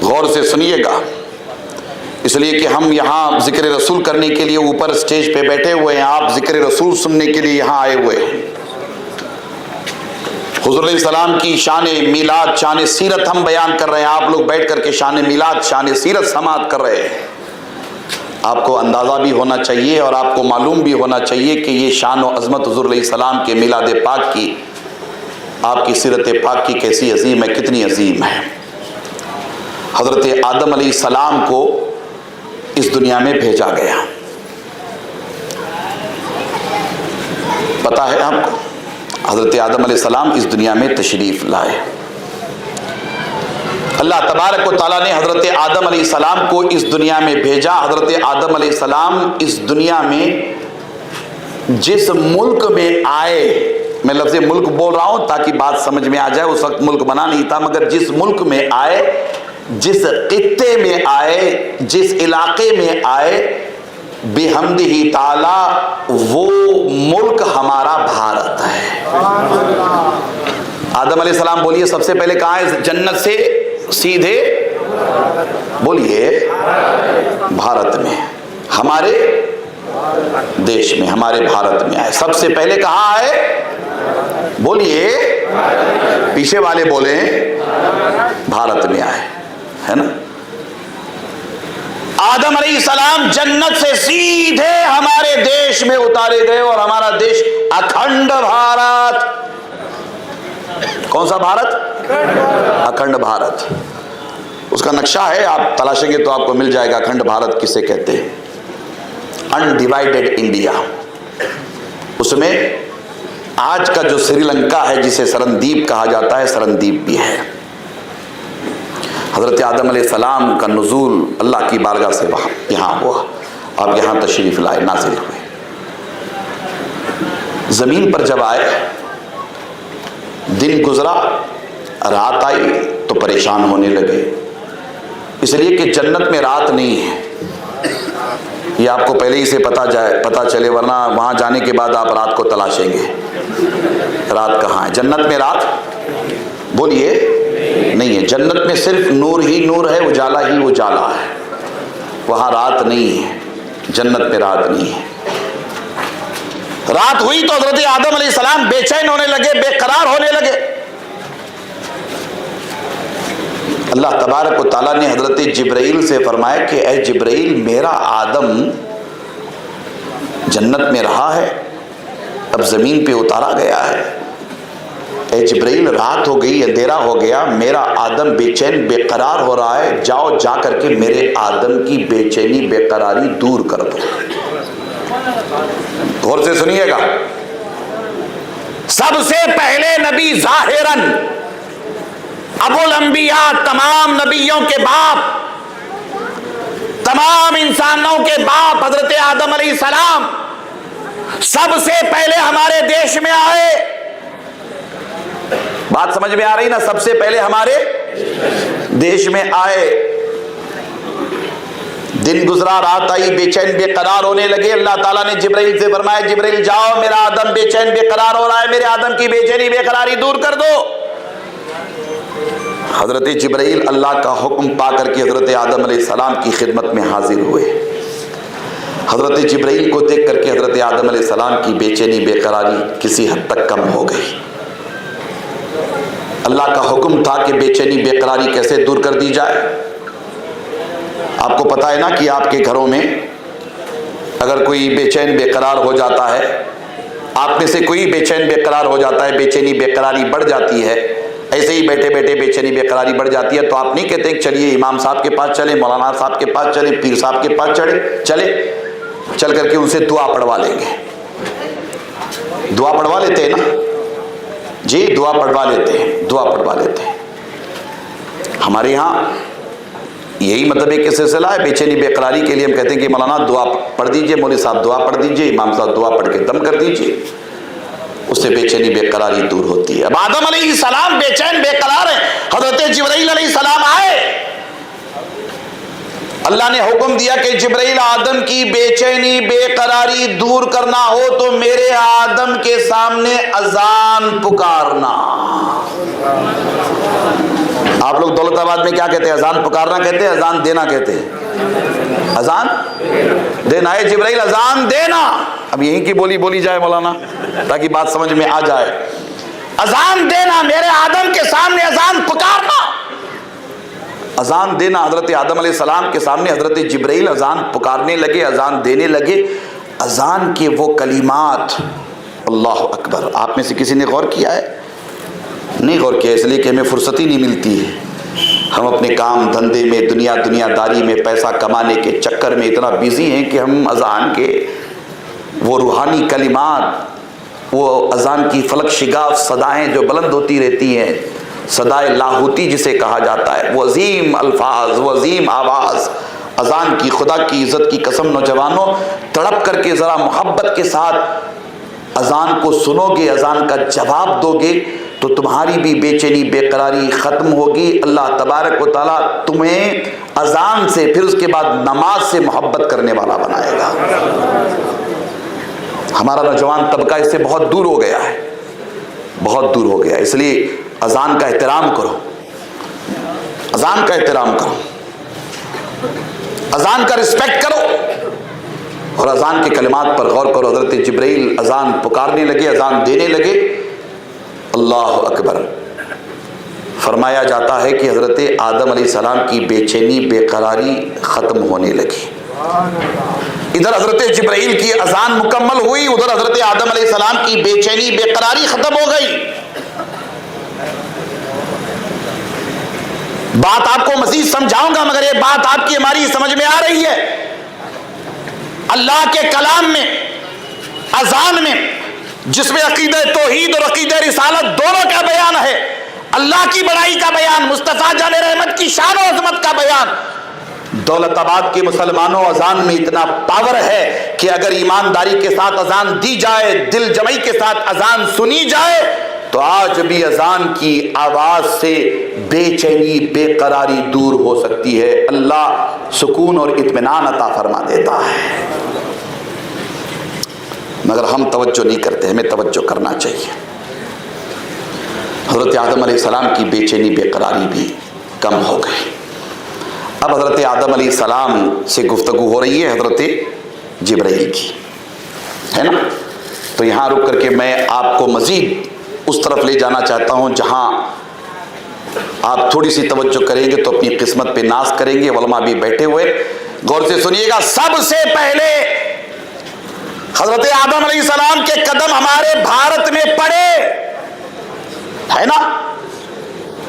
[SPEAKER 1] غور سے سنیے گا، اس لیے کہ ہم یہاں ذکر رسول کرنے کے لیے اوپر سٹیج پہ بیٹھے ہوئے ہیں، آپ ذکر رسول سننے کے لیے یہاں آئے ہوئے ہیں. حضور علیہ السلام کی شان میلاد، شان سیرت ہم بیان کر رہے ہیں. آپ لوگ بیٹھ کر کے شان میلاد، شان سیرت سماعت کر رہے ہیں. آپ کو اندازہ بھی ہونا چاہیے اور آپ کو معلوم بھی ہونا چاہیے کہ یہ شان و عظمت حضور علیہ السلام کے میلاد پاک کی، آپ کی سیرت پاک کی کیسی عظیم ہے، کتنی عظیم ہے. حضرت آدم علیہ السلام کو اس دنیا میں بھیجا گیا. پتہ ہے آپ کو؟ حضرت آدم علیہ السلام اس دنیا میں تشریف لائے. اللہ تبارک و تعالیٰ نے حضرت آدم علیہ السلام کو اس دنیا میں بھیجا. حضرت آدم علیہ السلام اس دنیا میں جس ملک میں آئے، میں لفظ ملک بول رہا ہوں تاکہ بات سمجھ میں آ جائے، اس وقت ملک بنا نہیں تھا، مگر جس ملک میں آئے، جس خطے میں آئے، جس علاقے میں آئے، بحمدہ تعالی وہ ملک ہمارا بھارت ہے. آدم علیہ السلام بولیے سب سے پہلے کہاں ہے؟ جنت سے سیدھے بولیے بھارت میں، ہمارے دیش میں، ہمارے بھارت میں آئے. سب سے پہلے کہاں آئے؟ بولیے، پیچھے والے بولیں بھارت میں آئے، ہے نا؟ آدم علیہ السلام جنت سے سیدھے ہمارے دیش میں اتارے گئے، اور ہمارا دیش اکھنڈ بھارت. کون سا بھارت؟ اکھنڈ بھارت. اس کا نقشہ ہے، آپ تلاشیں گے تو آپ کو مل جائے گا اکھنڈ بھارت کسے کہتے ہیں. انڈیوائیڈڈ انڈیا. اس میں آج کا جو سری لنکا ہے جسے سرندیپ کہا جاتا ہے، سرندیپ بھی ہے. حضرت آدم علیہ السلام کا نزول اللہ کی بارگاہ سے یہاں ہوا. آپ یہاں تشریف لائے، نازل ہوئے. زمین پر جب آئے، دن گزرا، رات آئی تو پریشان ہونے لگے، اس لیے کہ جنت میں رات نہیں ہے. یہ آپ کو پہلے ہی سے پتا چلے، ورنہ وہاں جانے کے بعد آپ رات کو تلاشیں گے رات کہاں ہے. جنت میں رات بولیے نہیں ہے. جنت میں صرف نور ہی نور ہے، اجالا ہی اجالا ہے. وہاں رات نہیں ہے، جنت میں رات نہیں ہے. رات ہوئی تو حضرت آدم علیہ السلام بے چین ہونے لگے، بے قرار ہونے لگے. اللہ تبارک و تعالیٰ نے حضرت جبرائیل سے فرمایا کہ اے جبرائیل، میرا آدم جنت میں رہا ہے، اب زمین پہ اتارا گیا ہے. اے جبرائیل، رات ہو گئی، اندھیرا ہو گیا، میرا آدم بے چین بے قرار ہو رہا ہے، جاؤ جا کر کے میرے آدم کی بے چینی بے قراری دور کر دو. غور سے سنیے گا. سب سے پہلے نبی ظاہراً ابو الانبیاء، تمام نبیوں کے باپ، تمام انسانوں کے باپ حضرت آدم علیہ السلام سب سے پہلے ہمارے دیش میں آئے. بات سمجھ میں آ رہی نا؟ سب سے پہلے ہمارے دیش میں آئے. دن گزرا، رات آئی، بے چین بے قرار ہونے لگے. اللہ تعالیٰ نے جبرائیل سے فرمایا جبرائیل جاؤ، میرا آدم بے چین بے قرار ہو رہا ہے، میرے آدم کی بے چینی بے قراری دور کر دو. حضرت جبرائیل اللہ کا حکم پا کر کے حضرت آدم علیہ السلام کی خدمت میں حاضر ہوئے. حضرت جبرائیل کو دیکھ کر کے حضرت آدم علیہ السلام کی بے چینی بے قراری کسی حد تک کم ہو گئی. اللہ کا حکم تھا کہ بے چینی بے قراری کیسے دور کر دی جائے. آپ کو پتا ہے نا کہ آپ کے گھروں میں اگر کوئی بے چین بے قرار ہو جاتا ہے، آپ میں سے کوئی بے چین بے قرار ہو جاتا ہے، بے چینی بے قراری بڑھ جاتی ہے، ایسے ہی بیٹھے بیٹھے بے چینی بے قراری بڑھ جاتی ہے، تو آپ نہیں کہتے کہ چلیے امام صاحب کے پاس چلیں، مولانا صاحب کے پاس چلیں، پیر صاحب کے پاس چل کر کے ان سے دعا پڑھوا لیں گے. دعا پڑھوا لیتے ہیں نا جی، دعا پڑھوا لیتے ہیں. ہمارے ہاں یہی مطلب ایک سلسلہ ہے بے چینی بے قراری کے لیے. ہم کہتے ہیں کہ مولانا دعا پڑھ دیجئے، مولوی صاحب دعا پڑھ دیجئے، امام صاحب دعا پڑھ کے دم کر دیجئے، اس سے بے چینی بے قراری دور ہوتی ہے. اب آدم علیہ السلام بے چین بے قرار ہیں. حضرت جبرائیل علیہ السلام آئے. اللہ نے حکم دیا کہ جبرائیل، آدم کی بے چینی بے قراری دور کرنا ہو تو میرے آدم کے سامنے اذان پکارنا. آپ لوگ دولت آباد میں کیا کہتے ہیں؟ اذان پکارنا کہتے ہیں، اذان دینا کہتے ہیں؟ اذان دینا. ہے جبرائیل اذان دینا. اب یہیں کی بولی جائے مولانا تاکہ بات سمجھ میں آ جائے. اذان دینا، میرے آدم کے سامنے اذان پکارنا. اذان دینا. حضرت آدم علیہ السلام کے سامنے حضرت جبرائیل اذان پکارنے لگے، اذان دینے لگے. اذان کے وہ کلمات، اللہ اکبر. آپ میں سے کسی نے غور کیا ہے؟ نہیں غور کیا، اس لیے کہ ہمیں فرصت ہی نہیں ملتی ہے. ہم اپنے کام دھندے میں، دنیا داری میں، پیسہ کمانے کے چکر میں اتنا بیزی ہیں کہ ہم اذان کے وہ روحانی کلمات، وہ اذان کی فلک شگاف صدائیں جو بلند ہوتی رہتی ہیں، صدائے لاہوتی جسے کہا جاتا ہے، وہ عظیم الفاظ، وہ عظیم آواز اذان کی. خدا کی عزت کی قسم نوجوانوں، تڑپ کر کے ذرا محبت کے ساتھ اذان کو سنو گے، اذان کا جواب دو گے تو تمہاری بھی بے چینی بے قراری ختم ہوگی. اللہ تبارک و تعالیٰ تمہیں اذان سے، پھر اس کے بعد نماز سے محبت کرنے والا بنائے گا. ہمارا نوجوان طبقہ اس سے بہت دور ہو گیا ہے، بہت دور ہو گیا. اس لیے اذان کا احترام کرو، اذان کا احترام کرو، اذان کا رسپیکٹ کرو اور اذان کے کلمات پر غور کرو. حضرت جبرائیل اذان پکارنے لگے، اذان دینے لگے. اللہ اکبر۔ فرمایا جاتا ہے کہ حضرت آدم علیہ السلام کی بے چینی بے قراری ختم ہونے لگی۔ ادھر حضرت جبرائیل کی اذان مکمل ہوئی، ادھر حضرت آدم علیہ السلام کی بے چینی بے قراری ختم ہو گئی۔ بات آپ کو مزید سمجھاؤں گا مگر یہ بات آپ کی ہماری سمجھ میں آ رہی ہے۔ اللہ کے کلام میں، اذان میں، جس میں عقیدہ توحید اور عقیدہ رسالت دونوں کا بیان ہے، اللہ کی بڑائی کا بیان، مصطفیٰ جان رحمت کی شان و عظمت کا بیان، دولت آباد کے مسلمانوں اذان میں اتنا پاور ہے کہ اگر ایمانداری کے ساتھ اذان دی جائے، دل جمعی کے ساتھ اذان سنی جائے تو آج بھی اذان کی آواز سے بے چینی بے قراری دور ہو سکتی ہے۔ اللہ سکون اور اطمینان عطا فرما دیتا ہے، مگر ہم توجہ نہیں کرتے، ہمیں توجہ کرنا چاہیے۔ حضرت آدم علیہ السلام کی بے چینی بے قراری بھی کم ہو گئی۔ اب حضرت آدم علیہ السلام سے گفتگو ہو رہی ہے حضرت جبرائیل کی، ہے نا؟ تو یہاں رک کر کے میں آپ کو مزید اس طرف لے جانا چاہتا ہوں جہاں آپ تھوڑی سی توجہ کریں گے تو اپنی قسمت پہ ناز کریں گے۔ علماء بھی بیٹھے ہوئے، غور سے سنیے گا۔ سب سے پہلے حضرت آدم علیہ السلام کے قدم ہمارے بھارت میں پڑے، ہے نا؟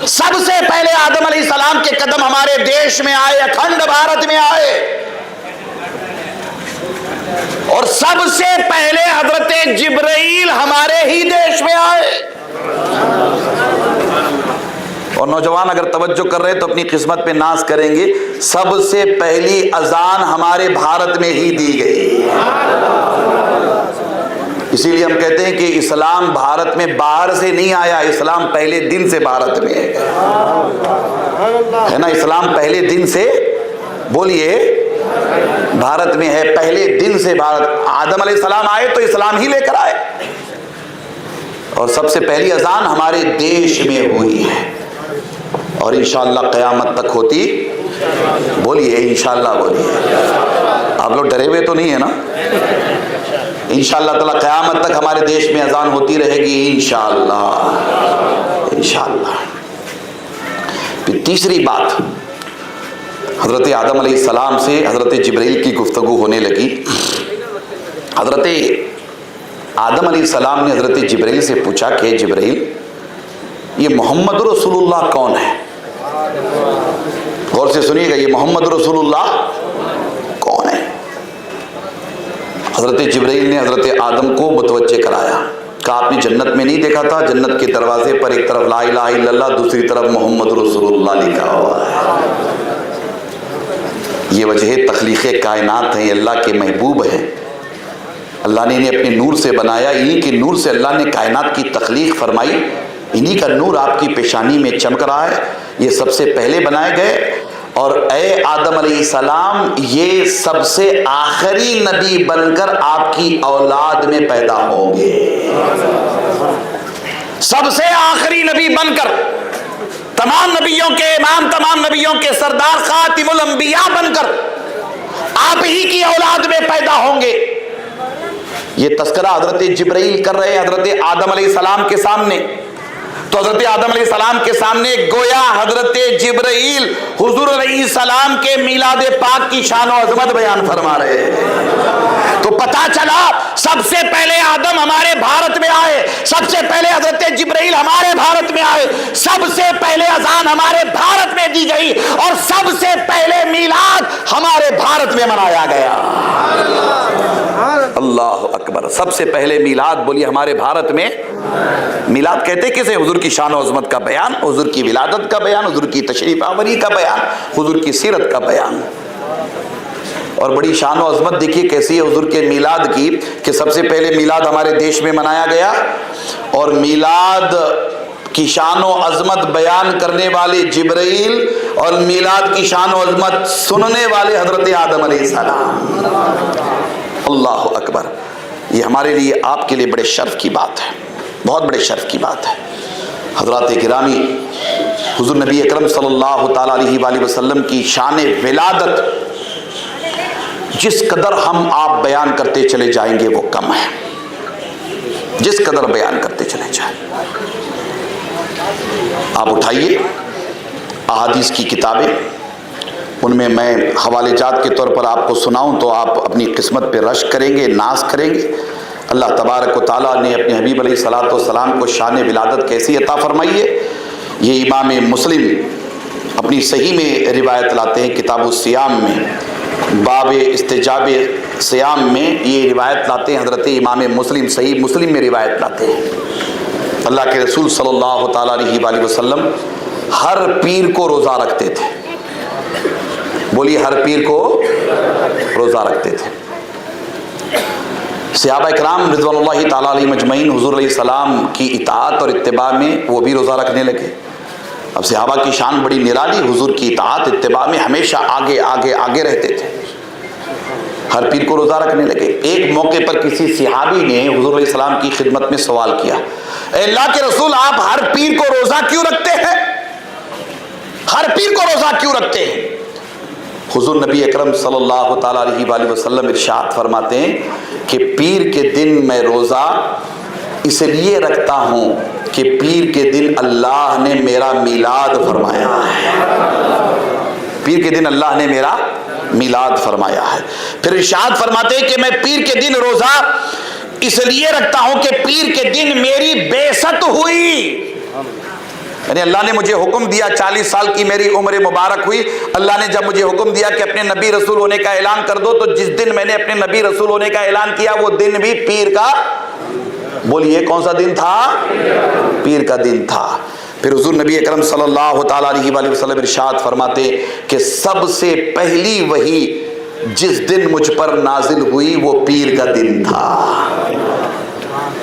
[SPEAKER 1] سب سے پہلے آدم علیہ السلام کے قدم ہمارے دیش میں آئے، اکھنڈ بھارت میں آئے، اور سب سے پہلے حضرت جبرائیل ہمارے ہی دیش میں آئے۔ اور نوجوان اگر توجہ کر رہے تو اپنی قسمت پہ ناز کریں گے، سب سے پہلی اذان ہمارے بھارت میں ہی دی گئی۔ اسی لیے ہم کہتے ہیں کہ اسلام بھارت میں باہر سے نہیں آیا، اسلام پہلے دن سے بھارت میں ہے نا؟ اسلام پہلے دن سے، بولیے، بھارت میں ہے، پہلے دن سے بھارت۔ آدم علیہ السلام آئے تو اسلام ہی لے کر آئے، اور سب سے پہلی اذان ہمارے دیش میں ہوئی ہے، اور انشاءاللہ قیامت تک ہوتی، بولیے انشاءاللہ، بولیے۔ آپ لوگ ڈرے ہوئے تو نہیں ہے نا؟ انشاءاللہ تعالی قیامت تک ہمارے دیش میں اذان ہوتی رہے گی، انشاءاللہ، انشاءاللہ۔ پھر تیسری بات، حضرت آدم علیہ السلام سے حضرت جبرائیل کی گفتگو ہونے لگی۔ حضرت آدم علیہ السلام نے حضرت جبرائیل سے پوچھا کہ جبرائیل، یہ محمد رسول اللہ کون ہے؟ غور سے سنیے گا، یہ محمد رسول اللہ کون ہے؟ حضرت جبرائیل نے حضرت آدم کو متوجہ کرایا، کہا آپ نے جنت میں نہیں دیکھا تھا؟ جنت کے دروازے پر ایک طرف لا الہ الا اللہ، دوسری طرف محمد رسول اللہ لکھا ہوا ہے۔ یہ وجہ تخلیق کائنات ہے، اللہ کے محبوب ہیں، اللہ نے انہیں اپنے نور سے بنایا، انہی کے نور سے اللہ نے کائنات کی تخلیق فرمائی، انہی کا نور آپ کی پیشانی میں چمک رہا ہے، یہ سب سے پہلے بنائے گئے، اور اے آدم علیہ السلام یہ سب سے آخری نبی بن کر آپ کی اولاد میں پیدا ہوں گے۔ سب سے آخری نبی بن کر، تمام نبیوں کے امام، تمام نبیوں کے سردار، خاتم الانبیاء بن کر آپ ہی کی اولاد میں پیدا ہوں گے۔ یہ تذکرہ حضرت جبرائیل کر رہے ہیں حضرت آدم علیہ السلام کے سامنے، تو حضرت آدم علیہ السلام کے سامنے گویا حضرت جبرائیل حضور علیہ السلام کے میلاد پاک کی شان و عظمت بیان فرما رہے ہیں۔ تو پتہ چلا سب سے پہلے آدم ہمارے بھارت میں آئے، سب سے پہلے حضرت جبرائیل ہمارے بھارت میں آئے، سب سے پہلے اذان ہمارے بھارت میں دی گئی، اور سب سے پہلے میلاد ہمارے بھارت میں منایا گیا۔ اللہ اکبر، سب سے پہلے میلاد، بولیے، ہمارے بھارت میں میلاد کہتے کسے؟ حضور کی شان و عظمت کا بیان، حضور کی ولادت کا بیان، حضور کی تشریف آوری کا بیان، حضور کی سیرت کا بیان۔ اور بڑی شان و عظمت دیکھیے کیسی ہے حضور کے میلاد کی، کہ سب سے پہلے میلاد ہمارے دیش میں منایا گیا، اور میلاد کی شان و عظمت بیان کرنے والے جبرائیل، اور میلاد کی شان و عظمت سننے والے حضرت آدم علیہ السلام۔ اللہ اکبر، یہ ہمارے لیے، آپ کے لیے بڑے شرف کی بات ہے، بہت بڑے شرف کی بات ہے۔ حضرات گرامی، حضور نبی اکرم صلی اللہ تعالیٰ علیہ وآلہ وسلم کی شان ولادت جس قدر ہم آپ بیان کرتے چلے جائیں گے وہ کم ہے، جس قدر بیان کرتے چلے جائیں۔ آپ اٹھائیے احادیث کی کتابیں، ان میں میں حوالے جات کے طور پر آپ کو سناؤں تو آپ اپنی قسمت پہ رشک کریں گے، ناز کریں گے۔ اللہ تبارک و تعالیٰ نے اپنے حبیب علیہ الصلوۃ والسلام کو شان ولادت کیسی عطا فرمائی ہے، یہ امام مسلم اپنی صحیح میں روایت لاتے ہیں، کتاب الصیام میں باب استجاب صیام میں یہ روایت لاتے ہیں، حضرت امام مسلم صحیح مسلم میں روایت لاتے ہیں۔ اللہ کے رسول صلی اللہ تعالیٰ علیہ وآلہ وسلم ہر پیر کو روزہ رکھتے تھے، بولیے ہر پیر کو روزہ رکھتے تھے۔ صحابہ اکرام رضوان اللہ تعالیٰ علیہ مجمعین حضور علیہ السلام کی اطاعت اور اتباع میں وہ بھی روزہ رکھنے لگے۔ اب صحابہ کی شان بڑی نرالی، حضور کی اطاعت اتباع میں ہمیشہ آگے آگے آگے رہتے تھے، ہر پیر کو روزہ رکھنے لگے۔ ایک موقع پر کسی صحابی نے حضور علیہ السلام کی خدمت میں سوال کیا، اے اللہ کے رسول آپ ہر پیر کو روزہ کیوں رکھتے ہیں؟ ہر پیر کو روزہ کیوں رکھتے ہیں؟ حضور نبی اکرم صلی اللہ تعالیٰ علیہ وآلہ وسلم ارشاد فرماتے ہیں کہ پیر کے دن میں روزہ اس لیے رکھتا ہوں کہ پیر کے دن اللہ نے میرا میلاد فرمایا ہے، پیر کے دن اللہ نے میرا میلاد فرمایا ہے۔ پھر ارشاد فرماتے ہیں کہ میں پیر کے دن روزہ اس لیے رکھتا ہوں کہ پیر کے دن میری بعثت ہوئی، یعنی اللہ نے مجھے حکم دیا، 40 سال کی میری عمر مبارک ہوئی، اللہ نے جب مجھے حکم دیا کہ اپنے نبی رسول ہونے کا اعلان کر دو، تو جس دن میں نے اپنے نبی رسول ہونے کا اعلان کیا وہ دن بھی پیر کا، بولیے کون سا دن تھا؟ پیر کا دن تھا۔ پھر حضور نبی اکرم صلی اللہ تعالیٰ علیہ وآلہ وسلم ارشاد فرماتے کہ سب سے پہلی وحی جس دن مجھ پر نازل ہوئی وہ پیر کا دن تھا۔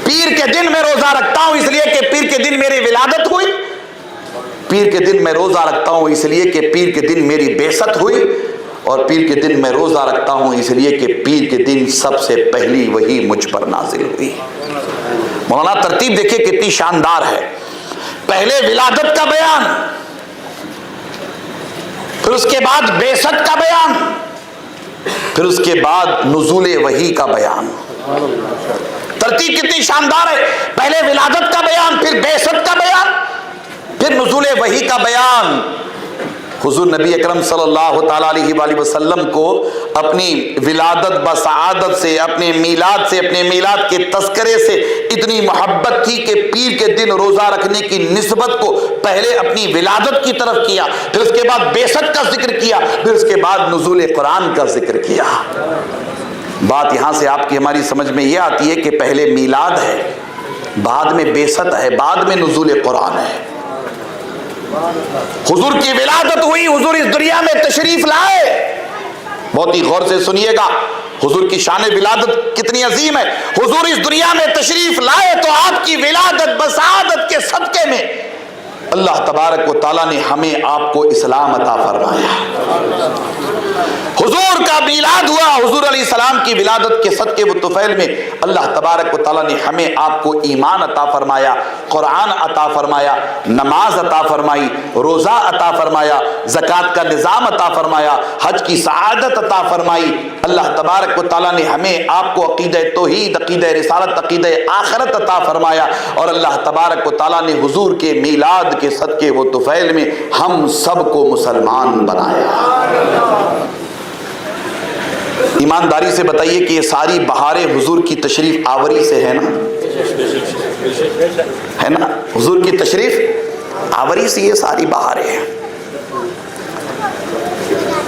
[SPEAKER 1] پیر کے دن میں روزہ رکھتا ہوں اس لیے کہ پیر کے دن میری ولادت ہوئی، پیر کے دن میں روزہ رکھتا ہوں اس لیے کہ پیر کے دن میری بعثت ہوئی، اور پیر کے دن میں روزہ رکھتا ہوں اس لیے کہ پیر کے دن سب سے پہلی وحی مجھ پر نازل ہوئی۔ مولانا ترتیب دیکھیں کتنی شاندار ہے، پہلے ولادت کا بیان، پھر اس کے بعد بعثت کا بیان، پھر اس کے بعد نزول وحی کا بیان۔ ترتیب کتنی شاندار ہے، پہلے ولادت کا بیان، پھر بعثت کا بیان، پھر نزول وحی کا بیان۔ حضور نبی اکرم صلی اللہ تعالیٰ علیہ وآلہ وسلم کو اپنی ولادت بسعادت سے، اپنے میلاد سے، اپنے میلاد کے تذکرے سے اتنی محبت تھی کہ پیر کے دن روزہ رکھنے کی نسبت کو پہلے اپنی ولادت کی طرف کیا، پھر اس کے بعد بعثت کا ذکر کیا، پھر اس کے بعد نزول قرآن کا ذکر کیا۔ بات یہاں سے آپ کی ہماری سمجھ میں یہ آتی ہے کہ پہلے میلاد ہے، بعد میں بعثت ہے، بعد میں نزول قرآن ہے۔ حضور کی ولادت ہوئی، حضور اس دنیا میں تشریف لائے، بہت ہی غور سے سنیے گا، حضور کی شان ولادت کتنی عظیم ہے۔ حضور اس دنیا میں تشریف لائے تو آپ کی ولادت بسعادت کے صدقے میں اللہ تبارک و تعالیٰ نے ہمیں آپ کو اسلام عطا فرمایا۔ حضور کا میلاد ہوا، حضور علیہ السلام کی ولادت کے صدقے و طفیل میں اللہ تبارک و تعالیٰ نے ہمیں آپ کو ایمان عطا فرمایا، قرآن عطا فرمایا، نماز عطا فرمائی، روزہ عطا فرمایا، زکوٰۃ کا نظام عطا فرمایا، حج کی سعادت عطا فرمائی۔ اللہ تبارک و تعالیٰ نے ہمیں آپ کو عقیدہ توحید، عقیدہ رسالت، عقیدہ آخرت عطا فرمایا، اور اللہ تبارک و تعالیٰ نے حضور کے میلاد کے صدقے و طفیل میں ہم سب کو مسلمان بنایا۔ ایمانداری سے بتائیے کہ یہ ساری بہاریں حضور کی تشریف آوری سے ہے نا؟ ہے نا؟ حضور کی تشریف آوری سے یہ ساری بہاریں ہیں۔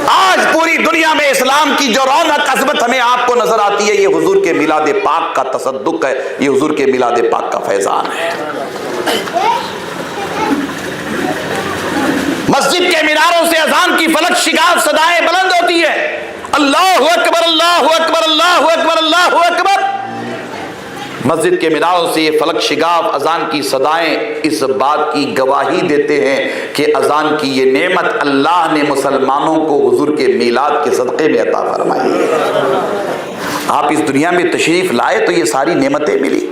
[SPEAKER 1] آج پوری دنیا میں اسلام کی جو رونق عظمت ہمیں آپ کو نظر آتی ہے، یہ حضور کے میلاد پاک کا تصدق ہے، یہ حضور کے میلاد پاک کا فیضان ہے۔ مسجد کے میناروں سے اذان کی فلک شگاف صدائیں بلند ہوتی ہے، اللہ اکبر اللہ اکبر اللہ اکبر اللہ اکبر۔ مسجد کے میناروں سے یہ فلک شگاف اذان کی صدائیں اس بات کی گواہی دیتے ہیں کہ اذان کی یہ نعمت اللہ نے مسلمانوں کو حضور کے میلاد کے صدقے میں عطا فرمائی ہے۔ آپ اس دنیا میں تشریف لائے تو یہ ساری نعمتیں ملی۔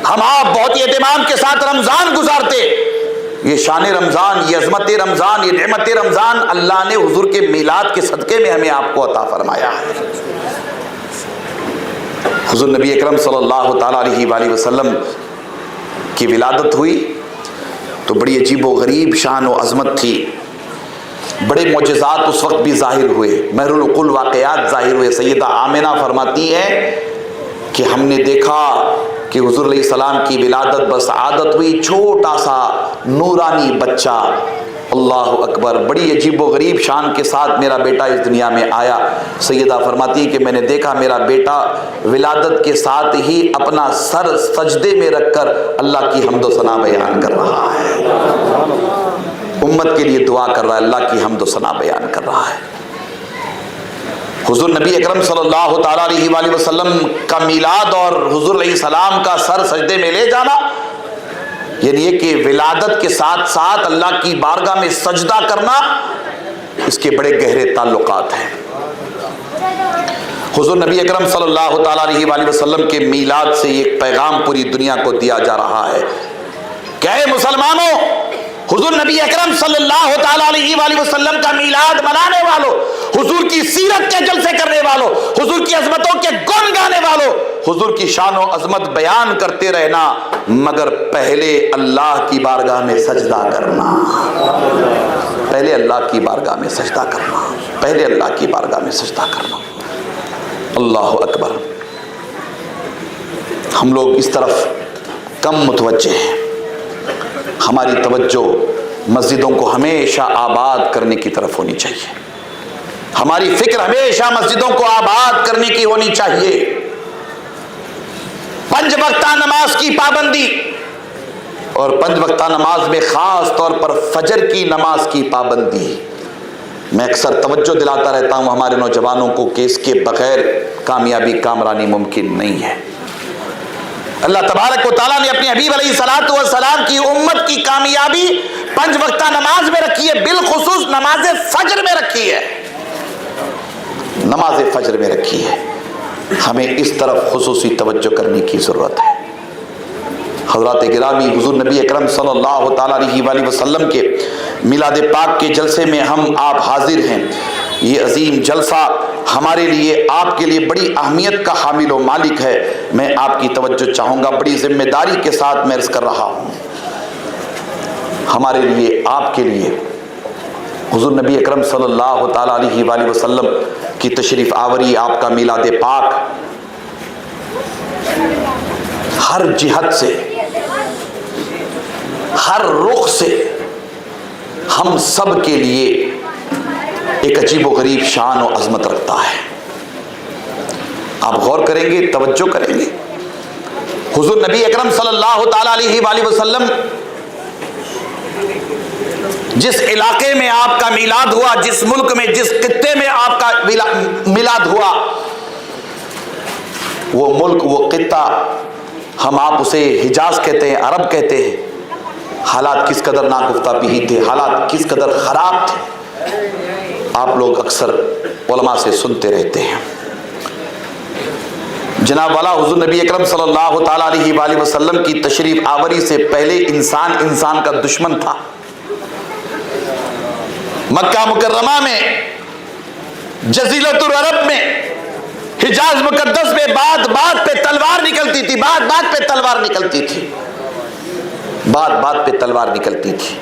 [SPEAKER 1] ہم آپ بہت ہی اہتمام کے ساتھ رمضان گزارتے، یہ شان رمضان، یہ عظمت رمضان، یہ نعمت رمضان اللہ نے حضور کے میلاد کے صدقے میں ہمیں آپ کو عطا فرمایا ہے۔ حضور نبی اکرم صلی اللہ تعالیٰ علیہ وآلہ وسلم کی ولادت ہوئی، تو بڑی عجیب و غریب شان و عظمت تھی، بڑے معجزات اس وقت بھی ظاہر ہوئے، مہر العقول واقعات ظاہر ہوئے۔ سیدہ آمنہ فرماتی ہے کہ ہم نے دیکھا کہ حضور علیہ السلام کی ولادت بسعادت ہوئی، چھوٹا سا نورانی بچہ، اللہ اکبر، بڑی عجیب و غریب شان کے ساتھ میرا بیٹا اس دنیا میں آیا۔ سیدہ فرماتی ہے کہ میں نے دیکھا میرا بیٹا ولادت کے ساتھ ہی اپنا سر سجدے میں رکھ کر اللہ کی حمد و ثنا بیان کر رہا ہے، امت کے لیے دعا کر رہا ہے، اللہ کی حمد و ثنا بیان کر رہا ہے۔ حضور نبی اکرم صلی اللہ تعالیٰ علیہ وآلہ وسلم کا میلاد اور حضور علیہ السلام کا سر سجدے میں لے جانا، یعنی یہ کہ ولادت کے ساتھ ساتھ اللہ کی بارگاہ میں سجدہ کرنا، اس کے بڑے گہرے تعلقات ہیں۔ حضور نبی اکرم صلی اللہ تعالیٰ علیہ وآلہ وسلم کے میلاد سے ایک پیغام پوری دنیا کو دیا جا رہا ہے کہ اے مسلمانوں، حضور نبی اکرم صلی اللہ تعالیٰ علیہ وآلہ وسلم کا میلاد منانے والوں، حضور کی سیرت کے جلسے کرنے والوں، حضور کی عظمتوں کے گن گانے والوں، حضور کی شان و عظمت بیان کرتے رہنا، مگر پہلے اللہ کی بارگاہ میں سجدہ کرنا، پہلے اللہ کی بارگاہ میں سجدہ کرنا، پہلے اللہ کی بارگاہ میں سجدہ کرنا۔ اللہ اکبر۔ ہم لوگ اس طرف کم متوجہ ہیں، ہماری توجہ مسجدوں کو ہمیشہ آباد کرنے کی طرف ہونی چاہیے، ہماری فکر ہمیشہ مسجدوں کو آباد کرنے کی ہونی چاہیے۔ 5 وقتہ نماز کی پابندی، اور 5 وقتہ نماز میں خاص طور پر فجر کی نماز کی پابندی، میں اکثر توجہ دلاتا رہتا ہوں ہمارے نوجوانوں کو کہ اس کے بغیر کامیابی کامرانی ممکن نہیں ہے۔ اللہ تبارک و تعالیٰ نے اپنے حبیب علیہ الصلوۃ والسلام کی امت کی کامیابی 5 وقتہ نماز میں رکھی ہے، بالخصوص نماز فجر میں رکھی ہے، نماز فجر میں رکھی ہے۔ ہمیں اس طرف خصوصی توجہ کرنے کی ضرورت ہے۔ حضرات گرامی، حضور نبی اکرم صلی اللہ تعالیٰ علیہ وآلہ وسلم کے میلاد پاک کے جلسے میں ہم آپ حاضر ہیں۔ یہ عظیم جلسہ ہمارے لیے، آپ کے لیے بڑی اہمیت کا حامل و مالک ہے۔ میں آپ کی توجہ چاہوں گا، بڑی ذمہ داری کے ساتھ میں عرض کر رہا ہوں، ہمارے لیے، آپ کے لیے حضور نبی اکرم صلی اللہ تعالیٰ علیہ وآلہ وسلم کی تشریف آوری، آپ کا میلاد پاک ہر جہت سے، ہر رخ سے ہم سب کے لیے ایک عجیب و غریب شان و عظمت رکھتا ہے۔ آپ غور کریں گے، توجہ کریں گے، حضور نبی اکرم صلی اللہ تعالیٰ علیہ وآلہ وسلم جس علاقے میں آپ کا میلاد ہوا، جس ملک میں، جس خطے میں آپ کا میلاد ہوا، وہ ملک، وہ خطہ، ہم آپ اسے حجاز کہتے ہیں، عرب کہتے ہیں۔ حالات کس قدر ناگفتہ بھی تھے، حالات کس قدر خراب تھے، آپ لوگ اکثر علماء سے سنتے رہتے ہیں۔ جناب والا حضور نبی اکرم صلی اللہ تعالیٰ علیہ وآلہ وسلم کی تشریف آوری سے پہلے انسان کا دشمن تھا۔ مکہ مکرمہ میں، جزیرۃ العرب میں، حجاز مقدس میں بات بات پہ تلوار نکلتی تھی، بات بات پہ تلوار نکلتی تھی، بات بات پہ تلوار نکلتی تھی۔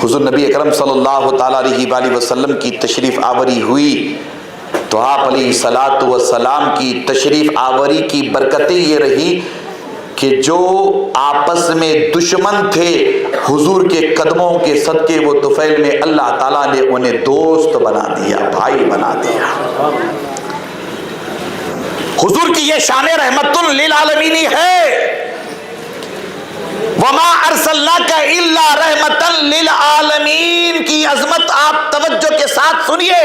[SPEAKER 1] حضور نبی اکرم صلی اللہ تعالیٰ علیہ وآلہ وسلم کی تشریف آوری ہوئی تو آپ علیہ الصلوۃ والسلام کی تشریف آوری کی برکتیں یہ رہی کہ جو آپس میں دشمن تھے، حضور کے قدموں کے صدقے وہ طفیل میں اللہ تعالیٰ نے انہیں دوست بنا دیا، بھائی بنا دیا۔ حضور کی یہ شان رحمت للعالمین ہے۔ وما ارسلناک الا رحمت للعالمین کی عظمت آپ توجہ کے ساتھ سنیے۔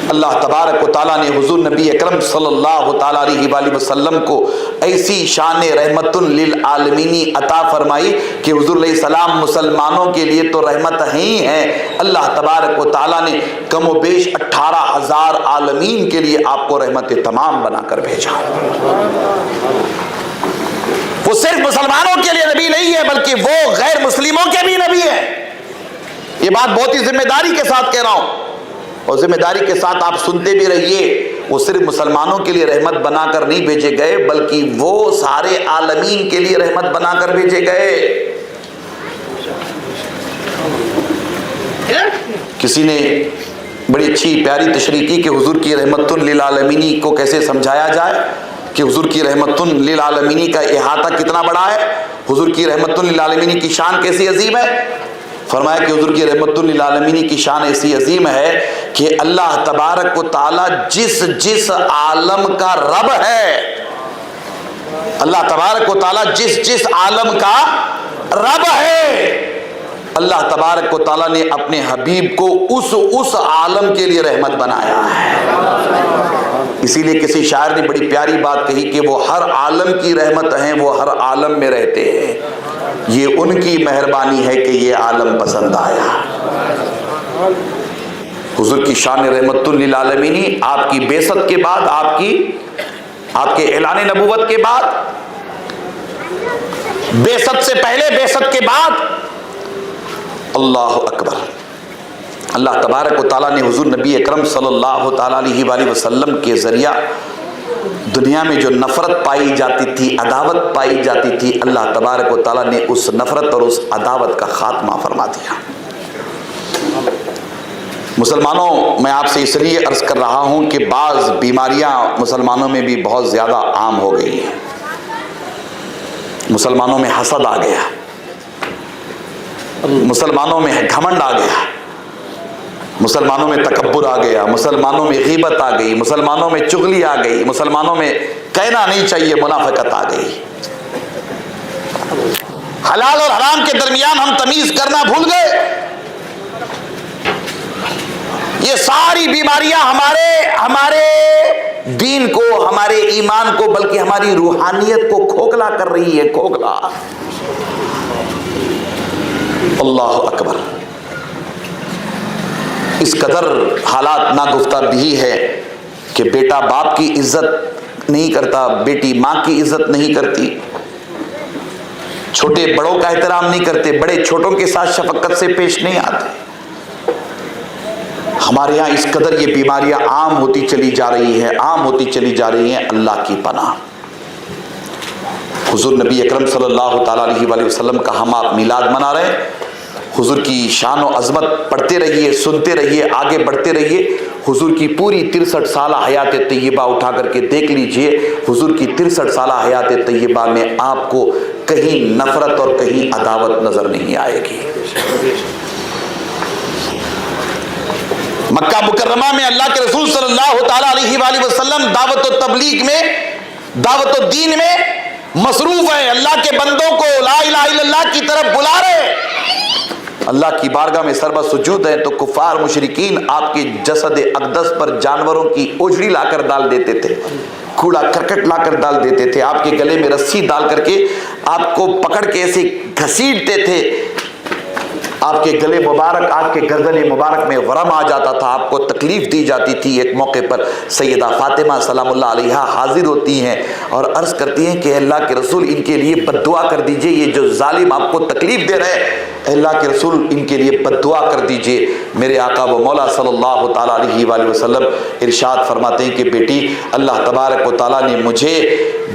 [SPEAKER 1] اللہ تبارک و تعالیٰ نے حضور نبی اکرم صلی اللہ تعالیٰ علیہ وآلہ وسلم کو ایسی شان رحمت للعالمین عطا فرمائی کہ حضور علیہ السلام مسلمانوں کے لیے تو رحمت ہی ہیں، اللہ تبارک و تعالیٰ نے کم و بیش 18,000 عالمین کے لیے آپ کو رحمت تمام بنا کر بھیجا۔ وہ صرف مسلمانوں کے لیے نبی نہیں ہے بلکہ وہ غیر مسلموں کے بھی نبی ہے۔ یہ بات بہت ہی ذمہ داری کے ساتھ کہہ رہا ہوں، اور ذمہ داری کے ساتھ آپ سنتے بھی رہیے وہ صرف مسلمانوں کے لیے رحمت بنا کر نہیں بھیجے گئے بلکہ وہ سارے عالمین کے لیے رحمت بنا کر بھیجے گئے۔ کسی نے بڑی اچھی پیاری تشریح کی کہ حضور کی رحمت للعالمین کو کیسے سمجھایا جائے، کہ حضور کی رحمت للعالمین کا احاطہ کتنا بڑا ہے، حضور کی رحمت للعالمین کی شان کیسی عظیم ہے۔ فرمایا کہ حضور کی رحمت للعالمین کی شان ایسی عظیم ہے کہ اللہ تبارک و تعالی جس عالم کا رب ہے، اللہ تبارک و تعالی جس عالم کا رب ہے، اللہ تبارک و تعالیٰ نے اپنے حبیب کو اس عالم کے لیے رحمت بنایا ہے۔ اسی لیے کسی شاعر نے بڑی پیاری بات کہی کہ وہ ہر عالم کی رحمت ہیں، وہ ہر عالم میں رہتے ہیں، یہ ان کی مہربانی ہے کہ یہ عالم پسند آیا۔ حضور کی شان رحمت للعالمین آپ کی بعثت کے بعد، آپ کے اعلان نبوت کے بعد، بعثت سے پہلے، بعثت کے بعد، اللہ اکبر، اللہ تبارک و تعالیٰ نے حضور نبی اکرم صلی اللہ تعالیٰ علیہ وآلہ وسلم کے ذریعہ دنیا میں جو نفرت پائی جاتی تھی، عداوت پائی جاتی تھی، اللہ تبارک و تعالیٰ نے اس نفرت اور اس عداوت کا خاتمہ فرما دیا۔ مسلمانوں، میں آپ سے اس لیے عرض کر رہا ہوں کہ بعض بیماریاں مسلمانوں میں بھی بہت زیادہ عام ہو گئی ہیں۔ مسلمانوں میں حسد آ گیا، مسلمانوں میں گھمنڈ آ گیا، مسلمانوں میں تکبر آ گیا، مسلمانوں میں غیبت آ گئی، مسلمانوں میں چغلی آ گئی، مسلمانوں میں کہنا نہیں چاہیے منافقت آ گئی۔ حلال اور حرام کے درمیان ہم تمیز کرنا بھول گئے۔ یہ ساری بیماریاں ہمارے دین کو، ہمارے ایمان کو، بلکہ ہماری روحانیت کو کھوکھلا کر رہی ہے، کھوکھلا۔ اللہ اکبر، اس قدر حالات ناگفتہ بھی ہے کہ بیٹا باپ کی عزت نہیں کرتا، بیٹی ماں کی عزت نہیں کرتی، چھوٹے بڑوں کا احترام نہیں کرتے، بڑے چھوٹوں کے ساتھ شفقت سے پیش نہیں آتے۔ ہمارے یہاں اس قدر یہ بیماریاں عام ہوتی چلی جا رہی ہیں، عام ہوتی چلی جا رہی ہیں، اللہ کی پناہ۔ حضور نبی اکرم صلی اللہ تعالیٰ علیہ وآلہ وسلم کا ہم آپ میلاد منا رہے ہیں۔ حضور کی شان و عظمت پڑھتے رہیے، سنتے رہیے، آگے بڑھتے رہیے۔ حضور کی پوری 63 سالہ حیات طیبہ اٹھا کر کے دیکھ لیجئے، حضور کی 63 سالہ حیات طیبہ میں آپ کو کہیں نفرت اور کہیں عداوت نظر نہیں آئے گی۔ مکہ مکرمہ میں اللہ کے رسول صلی اللہ تعالیٰ علیہ وآلہ وسلم دعوت و تبلیغ میں، دعوت و دین میں مصروف ہے، اللہ کے بندوں کو لا الہ الا اللہ کی طرف بلا رہے۔ اللہ کی بارگاہ میں سربت سجود ہیں تو کفار مشرکین آپ کے جسد اقدس پر جانوروں کی اوجڑی لا کر ڈال دیتے تھے، کوڑا کرکٹ لا کر ڈال دیتے تھے، آپ کے گلے میں رسی ڈال کر کے آپ کو پکڑ کے ایسے گھسیٹتے تھے، آپ کے گلے مبارک، آپ کے گردن مبارک میں ورم آ جاتا تھا، آپ کو تکلیف دی جاتی تھی۔ ایک موقع پر سیدہ فاطمہ سلام اللہ علیہا حاضر ہوتی ہیں اور عرض کرتی ہیں کہ اللہ کے رسول ان کے لیے بد دعا کر دیجئے، یہ جو ظالم آپ کو تکلیف دے رہے ہیں، اللہ کے رسول ان کے لیے بد دعا کر دیجئے۔ میرے آقا و مولا صلی اللہ تعالیٰ علیہ وآلہ وسلم ارشاد فرماتے ہیں کہ بیٹی، اللہ تبارک و تعالیٰ نے مجھے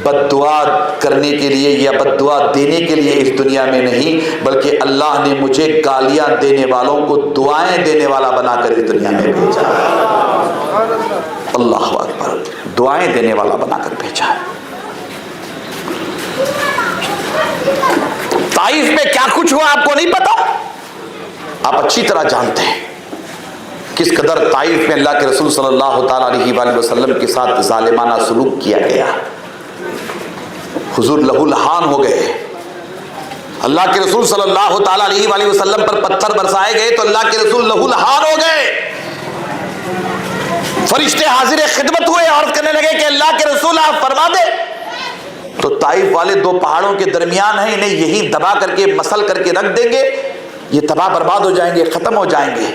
[SPEAKER 1] بد دعا کرنے کے لیے یا بد دعا دینے کے لیے اس دنیا میں نہیں، بلکہ اللہ نے مجھے گالیاں دینے والوں کو دعائیں دینے والا بنا کر اس دنیا میں بھیجا۔ اللہ اکبر، دعائیں دینے والا بنا کر بھیجا۔ طائف میں کیا کچھ ہوا آپ کو نہیں پتا؟ آپ اچھی طرح جانتے ہیں کس قدر طائف میں اللہ کے رسول صلی اللہ تعالیٰ علیہ وآلہ وسلم کے ساتھ ظالمانہ سلوک کیا گیا۔ حضور لہو لہان ہو گئے، اللہ کے رسول صلی اللہ تعالیٰ علیہ وآلہ وسلم پر پتھر برسائے گئے تو اللہ کے رسول لہو لہان ہو گئے۔ فرشتے حاضر خدمت ہوئے، عرض کرنے لگے کہ اللہ کے رسول آپ فرما دے۔ تو طائف والے دو پہاڑوں کے درمیان ہیں، انہیں یہی دبا کر کے مسل کر کے رکھ دیں گے، یہ تباہ برباد ہو جائیں گے، ختم ہو جائیں گے۔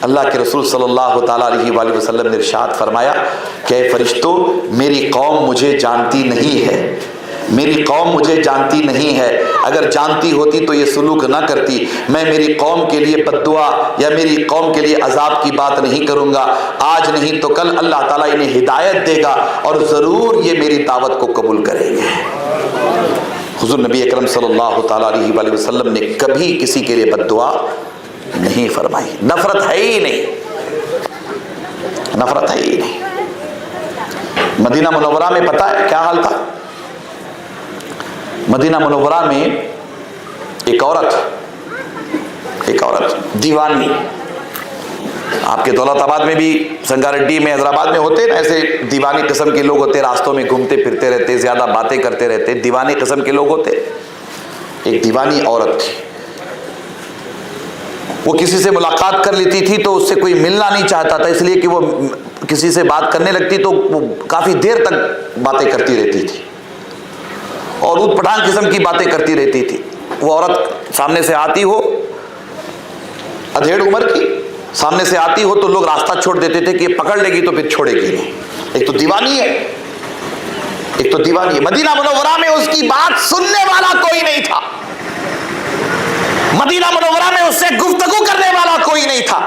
[SPEAKER 1] اللہ کے رسول صلی اللہ تعالیٰ علیہ وآلہ وسلم نے ارشاد فرمایا کہ اے فرشتوں، میری قوم مجھے جانتی نہیں ہے، میری قوم مجھے جانتی نہیں ہے، اگر جانتی ہوتی تو یہ سلوک نہ کرتی، میں میری قوم کے لیے بد دعا یا میری قوم کے لیے عذاب کی بات نہیں کروں گا، آج نہیں تو کل اللہ تعالیٰ انہیں ہدایت دے گا اور ضرور یہ میری دعوت کو قبول کریں گے۔ حضور نبی اکرم صلی اللہ تعالیٰ علیہ وآلہ وسلم نے کبھی کسی کے لیے بد دعا نہیں فرمائی، نفرت ہے ہی نہیں، نفرت ہے ہی نہیں۔ مدینہ منورہ میں پتہ ہے کیا حال تھا؟ مدینہ منورہ میں ایک عورت دیوانی، آپ کے دولت آباد میں بھی، سنگاریڈی میں، حیدرآباد میں ہوتے نا ایسے دیوانی قسم کے لوگ ہوتے، راستوں میں گھومتے پھرتے رہتے، زیادہ باتیں کرتے رہتے، دیوانی قسم کے لوگ ہوتے۔ ایک دیوانی عورت تھی، وہ کسی سے ملاقات کر لیتی تھی تو اس سے کوئی ملنا نہیں چاہتا تھا، اس لیے کہ وہ کسی سے بات کرنے لگتی تو وہ کافی دیر تک باتیں کرتی رہتی تھی اور اوٹ پٹھان قسم کی باتیں کرتی رہتی تھی۔ وہ عورت سامنے سے آتی ہو، ادھیڑ عمر کی، سامنے سے آتی ہو تو لوگ راستہ چھوڑ دیتے تھے کہ یہ پکڑ لے گی تو پھر چھوڑے گی نہیں۔ ایک تو دیوانی ہے، ایک تو دیوانی ہے۔ مدینہ منورہ میں اس کی بات سننے والا کوئی نہیں تھا، مدینہ منورہ میں اس سے گفتگو کرنے والا کوئی نہیں تھا۔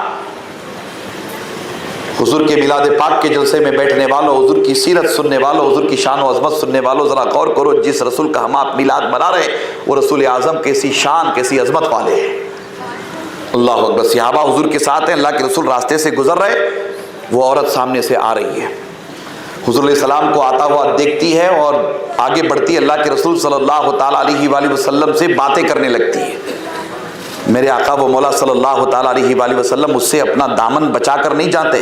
[SPEAKER 1] حضور کے میلاد پاک کے جلسے میں بیٹھنے والوں، حضور کی سیرت سننے والوں، حضور کی شان و عظمت سننے والوں، ذرا غور کرو، جس رسول کا ہم آپ میلاد منا رہے ہیں وہ رسول اعظم کیسی شان، کیسی عظمت والے ہیں۔ اللہ اکبر۔ صحابہ حضور کے ساتھ ہیں، اللہ کے رسول راستے سے گزر رہے، وہ عورت سامنے سے آ رہی ہے، حضور علیہ السلام کو آتا ہوا دیکھتی ہے اور آگے بڑھتی ہے، اللہ کے رسول صلی اللہ تعالیٰ علیہ وآلہ وسلم سے باتیں کرنے لگتی ہے۔ میرے آقا و مولا صلی اللہ تعالیٰ علیہ وآلہ وسلم اس سے اپنا دامن بچا کر نہیں جاتے۔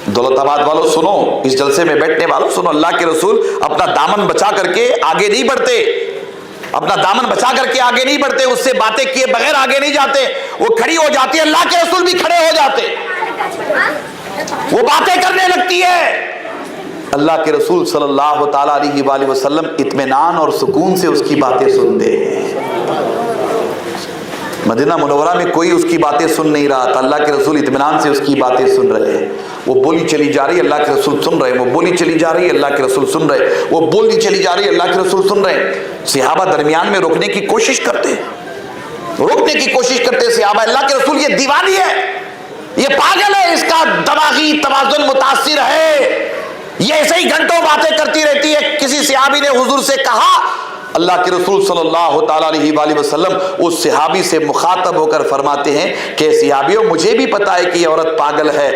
[SPEAKER 1] دولت آباد والوں سنو، اس جلسے میں بیٹھنے والوں سنو، اللہ کے رسول اپنا دامن بچا کر کے آگے نہیں بڑھتے، اپنا دامن بچا کر کے آگے نہیں بڑھتے، اس سے باتیں کیے بغیر آگے نہیں جاتے، وہ کھڑی ہو جاتی ہے، اللہ کے رسول بھی کھڑے ہو جاتے، وہ باتیں کرنے لگتی ہے۔ اللہ کے رسول صلی اللہ تعالیٰ علیہ وآلہ وسلم اطمینان اور سکون سے اس کی باتیں سنتے ہیں۔ مدینہ منورہ میں کوئی اس کی باتیں سن نہیں رہا تھا، اللہ کے رسول اطمینان سے اس کی باتیں سن رہے ہیں۔ وہ بولی چلی جا رہی ہے، اللہ کے رسول سن رہے ہیں، وہ بولی چلی جا رہی ہے، اللہ کے رسول سن رہے ہیں، وہ بولی چلی جا رہی ہے، اللہ کے رسول سن رہے ہیں۔ صحابہ درمیان میں روکنے کی کوشش کرتے، صحابہ، اللہ کے رسول یہ دیوانی ہے، یہ پاگل ہے، اس کا دماغی توازن متاثر ہے، یہ ایسے ہی گھنٹوں باتیں کرتی رہتی ہے۔ کسی صحابی نے حضور سے کہا، اللہ کے رسول صلی اللہ تعالیٰ علیہ وآلہ وسلم اس صحابی سے مخاطب ہو کر فرماتے ہیں کہ صحابیوں، مجھے بھی پتا ہے کہ یہ عورت پاگل ہے،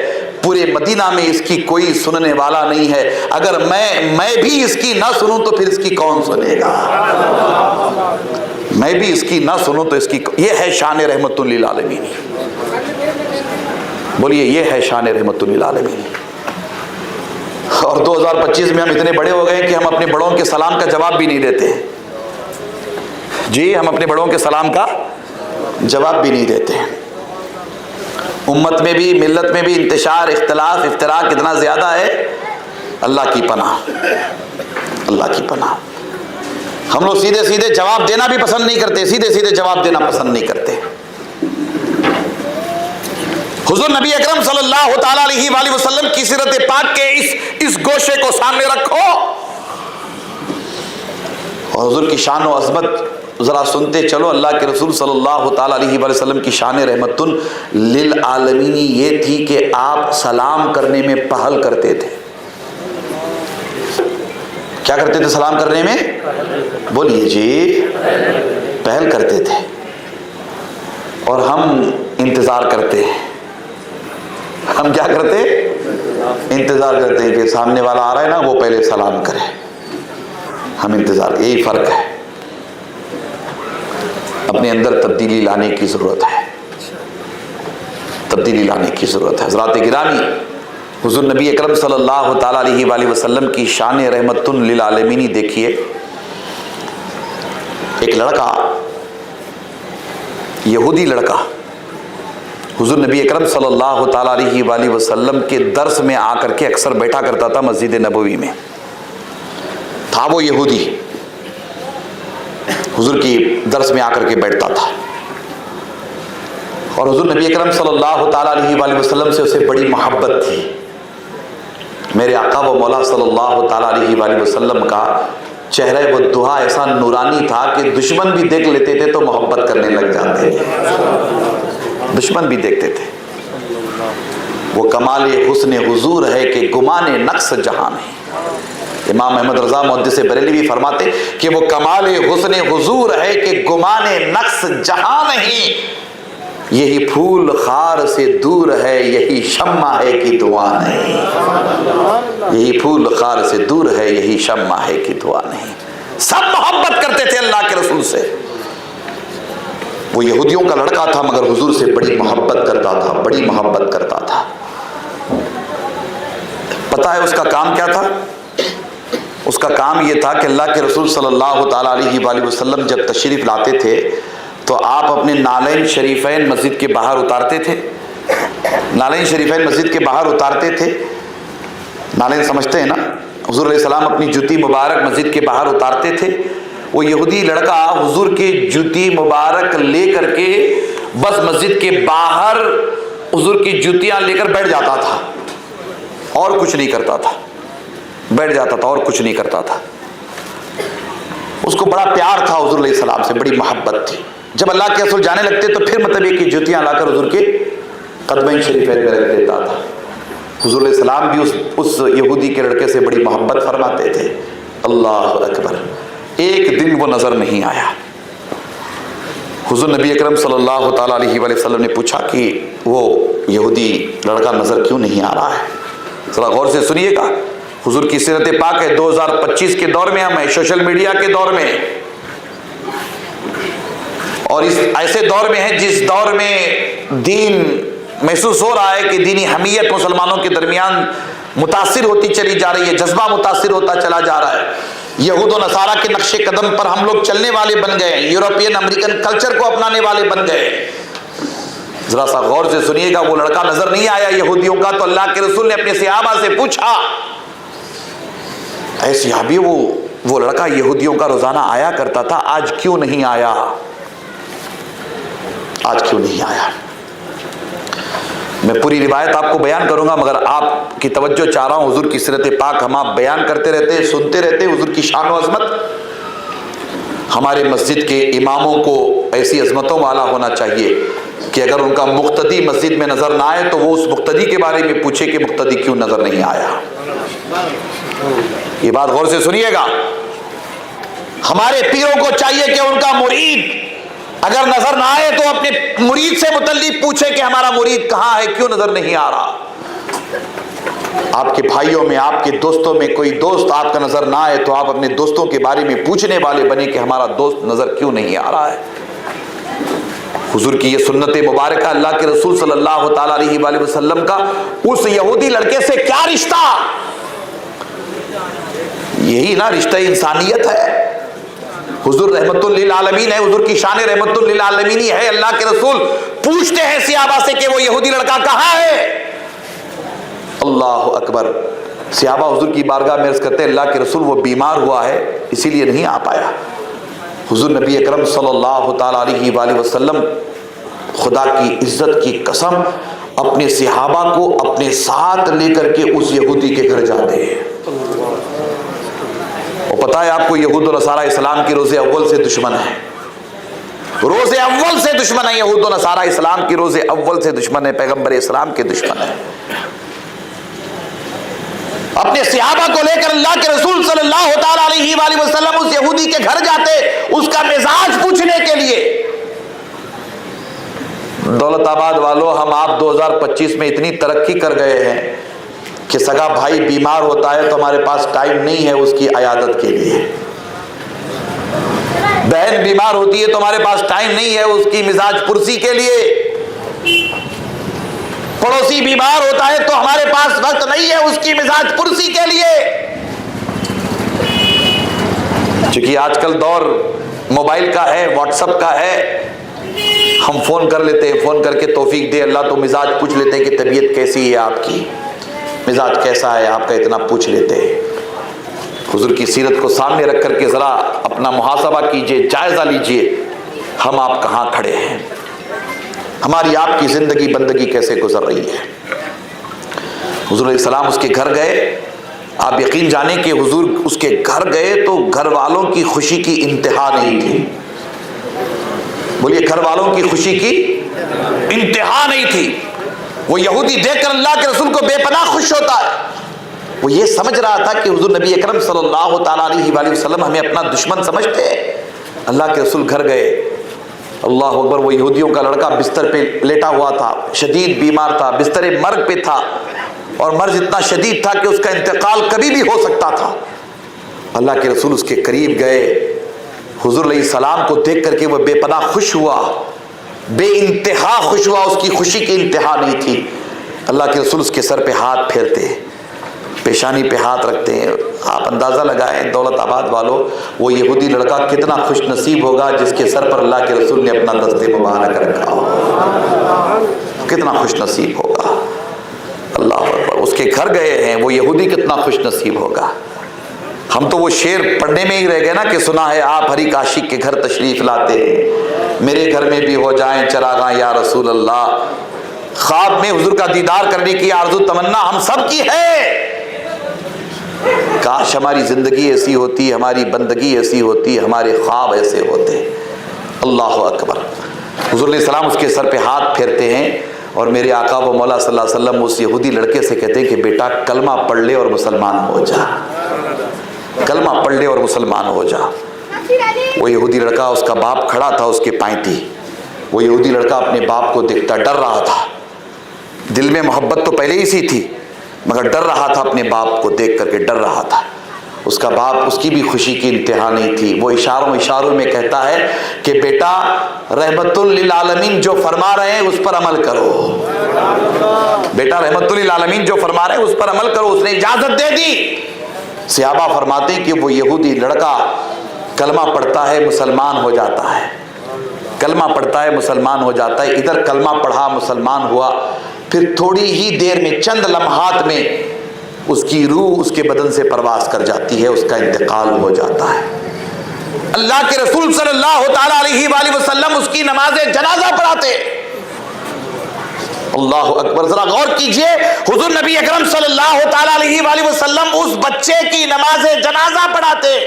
[SPEAKER 1] پورے مدینہ میں اس کی کوئی سننے والا نہیں ہے، اگر میں بھی اس کی نہ سنوں تو پھر اس کی کون سنے گا؟ میں بھی اس کی نہ سنوں تو اس کی، یہ ہے شان رحمت للعالمین۔ بولیے، یہ ہے شان رحمت للعالمین۔ اور 2025 میں ہم اتنے بڑے ہو گئے کہ ہم اپنے بڑوں کے سلام کا جواب بھی نہیں دیتے۔ جی، ہم اپنے بڑوں کے سلام کا جواب بھی نہیں دیتے۔ امت میں بھی، ملت میں بھی انتشار، اختلاف، افتراق اتنا زیادہ ہے، اللہ کی پناہ، اللہ کی پناہ۔ ہم لوگ سیدھے سیدھے جواب دینا بھی پسند نہیں کرتے، سیدھے سیدھے جواب دینا پسند نہیں کرتے۔ حضور نبی اکرم صلی اللہ تعالیٰ علیہ وآلہ وسلم کی سیرت پاک کے اس گوشے کو سامنے رکھو اور حضور کی شان و عظمت ذرا سنتے چلو۔ اللہ کے رسول صلی اللہ تعالیٰ علیہ وآلہ وسلم کی شان رحمت للعالمین یہ تھی کہ آپ سلام کرنے میں پہل کرتے تھے۔ کیا کرتے تھے سلام کرنے میں؟ بولیے جی، پہل کرتے تھے۔ اور ہم انتظار کرتے ہیں، ہم کیا کرتے؟ انتظار کرتے ہیں کہ سامنے والا آ رہا ہے نا، وہ پہلے سلام کرے، ہم انتظار، یہی فرق ہے۔ اپنے اندر تبدیلی لانے کی ضرورت ہے، تبدیلی لانے کی ضرورت ہے۔ حضرات گرامی، حضور نبی اکرم صلی اللہ تعالیٰ علیہ وآلہ وسلم کی شان رحمت للعالمین دیکھیے۔ ایک لڑکا، یہودی لڑکا، حضور نبی اکرم صلی اللہ تعالیٰ علیہ وآلہ وسلم کے درس میں آ کر کے اکثر بیٹھا کرتا تھا مسجد نبوی میں۔ تھا وہ یہودی، حضور کی درس میں آ کر کے بیٹھتا تھا، اور حضور نبی اکرم صلی اللہ تعالیٰ علیہ وآلہ وسلم سے اسے بڑی محبت تھی۔ میرے آقا و مولا صلی اللہ تعالیٰ علیہ وآلہ وسلم کا چہرہ وہ دہا ایسا نورانی تھا کہ دشمن بھی دیکھ لیتے تھے تو محبت کرنے لگ جاتے تھے، دشمن بھی دیکھتے تھے۔ وہ کمال حسن حضور ہے کہ گمان نقص جہاں نہیں۔ امام احمد رضا محدث بریلوی بھی فرماتے کہ وہ کمال حسن حضور ہے کہ گمان نقص جہاں نہیں، یہی پھول خار سے دور ہے، یہی شمع ہے کہ دعا نہیں، یہی پھول خار سے دور ہے، یہی شمع ہے کہ دعا نہیں۔ سب محبت کرتے تھے اللہ کے رسول سے۔ وہ یہودیوں کا لڑکا تھا مگر حضور سے بڑی محبت کرتا تھا، بڑی محبت کرتا تھا۔ پتہ ہے اس کا کام کیا تھا؟ اس کا کام یہ تھا کہ اللہ کے رسول صلی اللہ تعالیٰ علیہ وآلہ وسلم جب تشریف لاتے تھے تو آپ اپنے نالین شریفین مسجد کے باہر اتارتے تھے، نالین شریفین مسجد کے باہر اتارتے تھے۔ نالین سمجھتے ہیں نا؟ حضور علیہ السلام اپنی جوتی مبارک مسجد کے باہر اتارتے تھے۔ وہ یہودی لڑکا حضور کی جوتی مبارک لے کر کے بس مسجد کے باہر حضور کی جوتیاں لے کر بیٹھ جاتا تھا، اور کچھ نہیں کرتا تھا، بیٹھ جاتا تھا اور کچھ نہیں کرتا تھا۔ اس کو بڑا پیار تھا حضور علیہ السلام سے، بڑی محبت تھی۔ جب اللہ کے رسول جانے لگتے تو پھر مطلب یہ کہ جوتیاں لا کر حضور کے قدمین شریفین میں رکھ دیتا تھا۔ حضور علیہ السلام بھی اس یہودی کے لڑکے سے بڑی محبت فرماتے تھے۔ اللہ اکبر۔ ایک دن وہ نظر نہیں آیا۔ حضور نبی اکرم صلی اللہ تعالیٰ علیہ وآلہ وسلم نے پوچھا کہ وہ یہودی لڑکا نظر کیوں نہیں آ رہا ہے؟ ذرا غور سے سنیے گا۔ حضور کی سیرت پاک ہے، 2025 کے دور میں ہم ہیں، سوشل میڈیا کے دور میں، اور اس ایسے دور میں ہے جس دور میں دین محسوس ہو رہا ہے کہ دینی حمیت مسلمانوں کے درمیان متاثر ہوتی چلی جا رہی ہے، جذبہ متاثر ہوتا چلا جا رہا ہے۔ یہود و نصارہ کے نقش قدم پر ہم لوگ چلنے والے بن گئے، یورپین امریکن کلچر کو اپنانے والے بن گئے۔ ذرا سا غور سے سنیے گا۔ وہ لڑکا نظر نہیں آیا یہودیوں کا تو اللہ کے رسول نے اپنے صحابہ سے پوچھا، اے صحابی وہ لڑکا یہودیوں کا روزانہ آیا کرتا تھا، آج کیوں نہیں آیا؟ آج کیوں نہیں آیا؟ میں پوری روایت آپ کو بیان کروں گا مگر آپ کی توجہ چاہ رہا ہوں۔ حضور کی سیرت پاک ہم آپ بیان کرتے رہتے، سنتے رہتے، حضور کی شان و عظمت۔ ہمارے مسجد کے اماموں کو ایسی عظمتوں والا ہونا چاہیے کہ اگر ان کا مقتدی مسجد میں نظر نہ آئے تو وہ اس مقتدی کے بارے میں پوچھے کہ مقتدی کیوں نظر نہیں آیا۔ یہ بات غور سے سنیے گا۔ ہمارے پیروں کو چاہیے کہ ان کا مرید اگر نظر نہ آئے تو اپنے مرید سے متعلق پوچھے کہ ہمارا مرید کہاں ہے، کیوں نظر نہیں آ رہا۔ آپ کے بھائیوں میں، آپ کے دوستوں میں کوئی دوست آپ کا نظر نہ آئے تو آپ اپنے دوستوں کے بارے میں پوچھنے والے بنے کہ ہمارا دوست نظر کیوں نہیں آ رہا ہے۔ حضور کی یہ سنت مبارکہ، اللہ کے رسول صلی اللہ تعالیٰ علیہ وآلہ وسلم کا اس یہودی لڑکے سے کیا رشتہ؟ یہی نا رشتہ انسانیت ہے۔ حضور رحمت للعالمین ہے، حضور کی شان رحمت للعالمین ہی ہے۔ اللہ کے رسول پوچھتے ہیں صحابہ سے کہ وہ یہودی لڑکا کہاں ہے؟ اللہ اکبر۔ صحابہ حضور کی بارگاہ میں عرض کرتے ہیں اللہ کے رسول وہ بیمار ہوا ہے اسی لیے نہیں آ پایا۔ حضور نبی اکرم صلی اللہ تعالیٰ علیہ وآلہ وسلم خدا کی عزت کی قسم اپنے صحابہ کو اپنے ساتھ لے کر کے اس یہودی کے گھر جاتے ہیں۔ اور پتہ ہے آپ کو یہود و نصارہ اسلام کی روز اول سے دشمن ہے، روز اول سے دشمن ہے۔ یہود و نصارہ اسلام کی روز اول سے دشمن ہے، پیغمبر اسلام کے دشمن ہے۔ اپنے صحابہ کو لے کر اللہ کے رسول صلی اللہ تعالیٰ علیہ وآلہ وسلم اس یہودی کے گھر جاتے اس کا مزاج پوچھنے کے لیے۔ دولت آباد والوں، ہم آپ 2025 میں اتنی ترقی کر گئے ہیں کہ سگا بھائی بیمار ہوتا ہے تو ہمارے پاس ٹائم نہیں ہے اس کی عیادت کے لیے، بہن بیمار ہوتی ہے تو ہمارے پاس ٹائم نہیں ہے اس کی مزاج پرسی کے لیے، پڑوسی بیمار ہوتا ہے تو ہمارے پاس وقت نہیں ہے اس کی مزاج پرسی کے لیے۔ چونکہ آج کل دور موبائل کا ہے، واٹس ایپ کا ہے، ہم فون کر لیتے ہیں، فون کر کے توفیق دے اللہ تو مزاج پوچھ لیتے ہیں کہ طبیعت کیسی ہے آپ کی، مزاج کیسا ہے آپ کا، اتنا پوچھ لیتے ہیں۔ حضور کی سیرت کو سامنے رکھ کر کے ذرا اپنا محاسبہ کیجئے، جائزہ لیجئے، ہم آپ کہاں کھڑے ہیں، ہماری آپ کی زندگی بندگی کیسے گزر رہی ہے۔ حضور علیہ السلام اس کے گھر گئے، آپ یقین جانیں کہ حضور اس کے گھر گئے تو گھر والوں کی خوشی کی انتہا نہیں تھی. بولیے گھر والوں کی خوشی کی انتہا نہیں تھی. وہ یہودی دیکھ کر اللہ کے رسول کو بے پناہ خوش ہوتا ہے. وہ یہ سمجھ رہا تھا کہ حضور نبی اکرم صلی اللہ تعالیٰ علیہ وآلہ وسلم ہمیں اپنا دشمن سمجھتے ہیں. اللہ کے رسول گھر گئے. اللہ اکبر. وہ یہودیوں کا لڑکا بستر پہ لیٹا ہوا تھا, شدید بیمار تھا, بستر مرگ پہ تھا, اور مرض اتنا شدید تھا کہ اس کا انتقال کبھی بھی ہو سکتا تھا. اللہ کے رسول اس کے قریب گئے. حضور علیہ السلام کو دیکھ کر کے وہ بے پناہ خوش ہوا, بے انتہا خوش ہوا. اس کی خوشی کی انتہا نہیں تھی. اللہ کے رسول اس کے سر پہ ہاتھ پھیرتے, پیشانی پہ ہاتھ رکھتے ہیں. آپ اندازہ لگائیں دولت آباد والوں, وہ یہودی لڑکا کتنا خوش نصیب ہوگا جس کے سر پر اللہ کے رسول نے اپنا دست مبارک رکھا ہو. کتنا خوش نصیب ہوگا. اللہ اکبر. اس کے گھر گئے ہیں, وہ یہودی کتنا خوش نصیب ہوگا. ہم تو وہ شعر پڑھنے میں ہی رہ گئے نا کہ سنا ہے آپ ہری کاشی کے گھر تشریف لاتے ہیں, میرے گھر میں بھی ہو جائیں چراغاں یا رسول اللہ. خواب میں حضور کا دیدار کرنے کی آرزو تمنا ہم سب کی ہے. کاش ہماری زندگی ایسی ہوتی, ہماری بندگی ایسی ہوتی, ہمارے خواب ایسے ہوتے. اللہ اکبر. حضور علیہ السلام اس کے سر پہ ہاتھ پھیرتے ہیں اور میرے آقا و مولا صلی اللہ علیہ وسلم اس یہودی لڑکے سے کہتے ہیں کہ بیٹا کلمہ پڑھ لے اور مسلمان ہو جا. کلمہ پڑھ لے اور مسلمان ہو جا. وہ یہودی لڑکا, اس کا باپ کھڑا تھا اس کے پائیں. وہ یہودی لڑکا اپنے باپ کو دیکھتا ڈر رہا تھا. دل میں محبت تو پہلے ہی سی تھی, مگر ڈر رہا تھا اپنے باپ کو دیکھ کر کے, ڈر رہا تھا. اس کا باپ, اس کی بھی خوشی کی انتہا نہیں تھی. وہ اشاروں میں کہتا ہے کہ بیٹا رحمت للعالمین جو فرما رہے ہیں اس پر عمل کرو. بیٹا رحمت للعالمین جو فرما رہے ہیں اس پر عمل کرو. اس نے اجازت دے دی. صحابہ فرماتے ہیں کہ وہ یہودی لڑکا کلمہ پڑھتا ہے مسلمان ہو جاتا ہے. کلمہ پڑھتا ہے مسلمان ہو جاتا ہے. ادھر کلمہ پڑھا مسلمان ہوا, پھر تھوڑی ہی دیر میں, چند لمحات میں اس کی روح اس کے بدن سے پرواز کر جاتی ہے, اس کا انتقال ہو جاتا ہے. اللہ کے رسول صلی اللہ تعالی علیہ وآلہ وسلم اس کی نماز جنازہ پڑھاتے. اللہ اکبر. ذرا غور کیجئے, حضور نبی اکرم صلی اللہ تعالی علیہ وآلہ وسلم اس بچے کی نماز جنازہ پڑھاتے.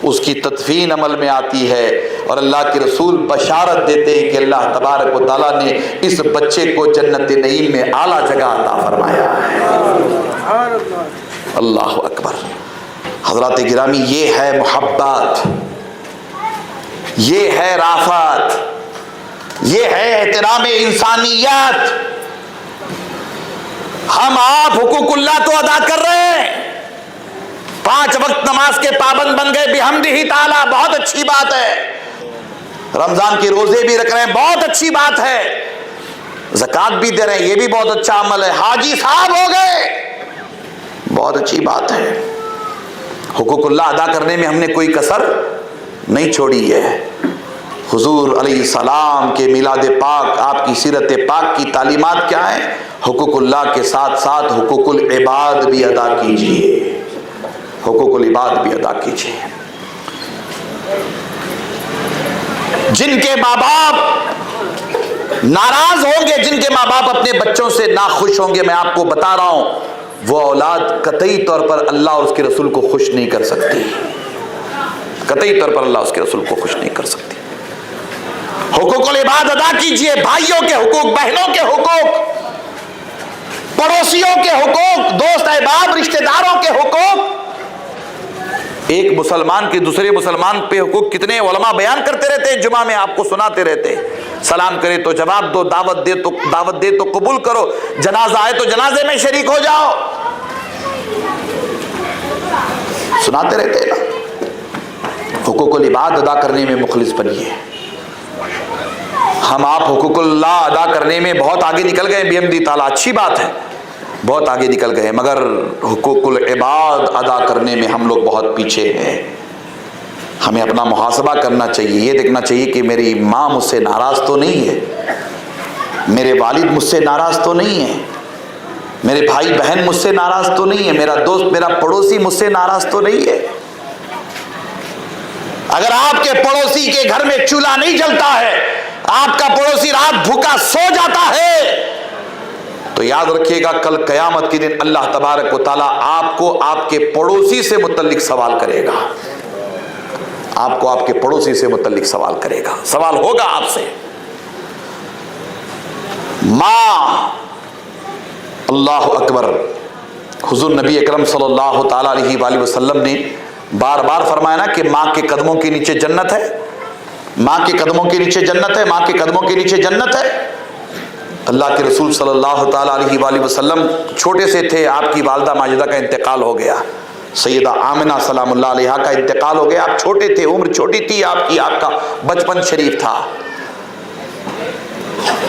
[SPEAKER 1] اس کی تدفین عمل میں آتی ہے اور اللہ کے رسول بشارت دیتے ہیں کہ اللہ تبارک و تعالیٰ نے اس بچے کو جنت نعیم میں اعلیٰ جگہ عطا فرمایا ہے. اللہ اکبر. حضرات گرامی, یہ ہے محبت, یہ ہے رافت, یہ ہے احترام انسانیت. ہم آپ حقوق اللہ تو ادا کر رہے ہیں, 5 وقت نماز کے پابند بن گئے بحمدہ تعالی, بہت اچھی بات ہے. رمضان کے روزے بھی رکھ رہے ہیں, بہت اچھی بات ہے. زکوٰۃ بھی دے رہے ہیں, یہ بھی بہت اچھا عمل ہے. حاجی صاحب ہو گئے, بہت اچھی بات ہے. حقوق اللہ ادا کرنے میں ہم نے کوئی کسر نہیں چھوڑی ہے. حضور علیہ السلام کے میلاد پاک, آپ کی سیرت پاک کی تعلیمات کیا ہیں؟ حقوق اللہ کے ساتھ ساتھ حقوق العباد بھی ادا کیجیے. حقوق العباد بھی ادا کیجیے. جن کے ماں باپ ناراض ہوں گے, جن کے ماں باپ اپنے بچوں سے ناخوش ہوں گے, میں آپ کو بتا رہا ہوں وہ اولاد قطعی طور پر اللہ اور اس کے رسول کو خوش نہیں کر سکتی. قطعی طور پر اللہ اس کے رسول کو خوش نہیں کر سکتی. حقوق العباد ادا کیجئے. بھائیوں کے حقوق, بہنوں کے حقوق, پڑوسیوں کے حقوق, دوست احباب رشتہ داروں کے حقوق. ایک مسلمان کے دوسرے مسلمان پہ حقوق کتنے علماء بیان کرتے رہتے ہیں, جمعہ میں آپ کو سناتے رہتے. سلام کرے تو جواب دو, دعوت دے تو قبول کرو, جنازہ آئے تو جنازے میں شریک ہو جاؤ. سناتے رہتے ہیں نا. حقوق العباد ادا کرنے میں مخلص بنیے. ہم آپ حقوق اللہ ادا کرنے میں بہت آگے نکل گئے بحمدہ تعالیٰ, اچھی بات ہے, بہت آگے نکل گئے, مگر حقوق العباد ادا کرنے میں ہم لوگ بہت پیچھے ہیں. ہمیں اپنا محاسبہ کرنا چاہیے. یہ دیکھنا چاہیے کہ میری ماں مجھ سے ناراض تو نہیں ہے, میرے والد مجھ سے ناراض تو نہیں ہے, میرے بھائی بہن مجھ سے ناراض تو نہیں ہے, میرا دوست میرا پڑوسی مجھ سے ناراض تو نہیں ہے. اگر آپ کے پڑوسی کے گھر میں چولہا نہیں جلتا ہے, آپ کا پڑوسی رات بھوکا سو جاتا ہے, تو یاد رکھیے گا کل قیامت کے دن اللہ تبارک و تعالیٰ آپ کو آپ کے پڑوسی سے متعلق سوال کرے گا. آپ کو آپ کے پڑوسی سے متعلق سوال کرے گا، سوال ہوگا آپ سے. ماں، اللہ اکبر. حضور نبی اکرم صلی اللہ تعالیٰ علیہ وآلہ وسلم نے بار بار فرمایا نا کہ ماں کے قدموں کے نیچے جنت ہے، ماں کے قدموں کے نیچے جنت ہے، ماں کے قدموں کے نیچے جنت ہے. اللہ کے رسول صلی اللہ تعالیٰ علیہ وآلہ وسلم چھوٹے سے تھے، آپ کی والدہ ماجدہ کا انتقال ہو گیا، سیدہ آمنہ سلام اللہ علیہا کا انتقال ہو گیا. آپ چھوٹے تھے، عمر چھوٹی تھی آپ کی، آپ کا بچپن شریف تھا.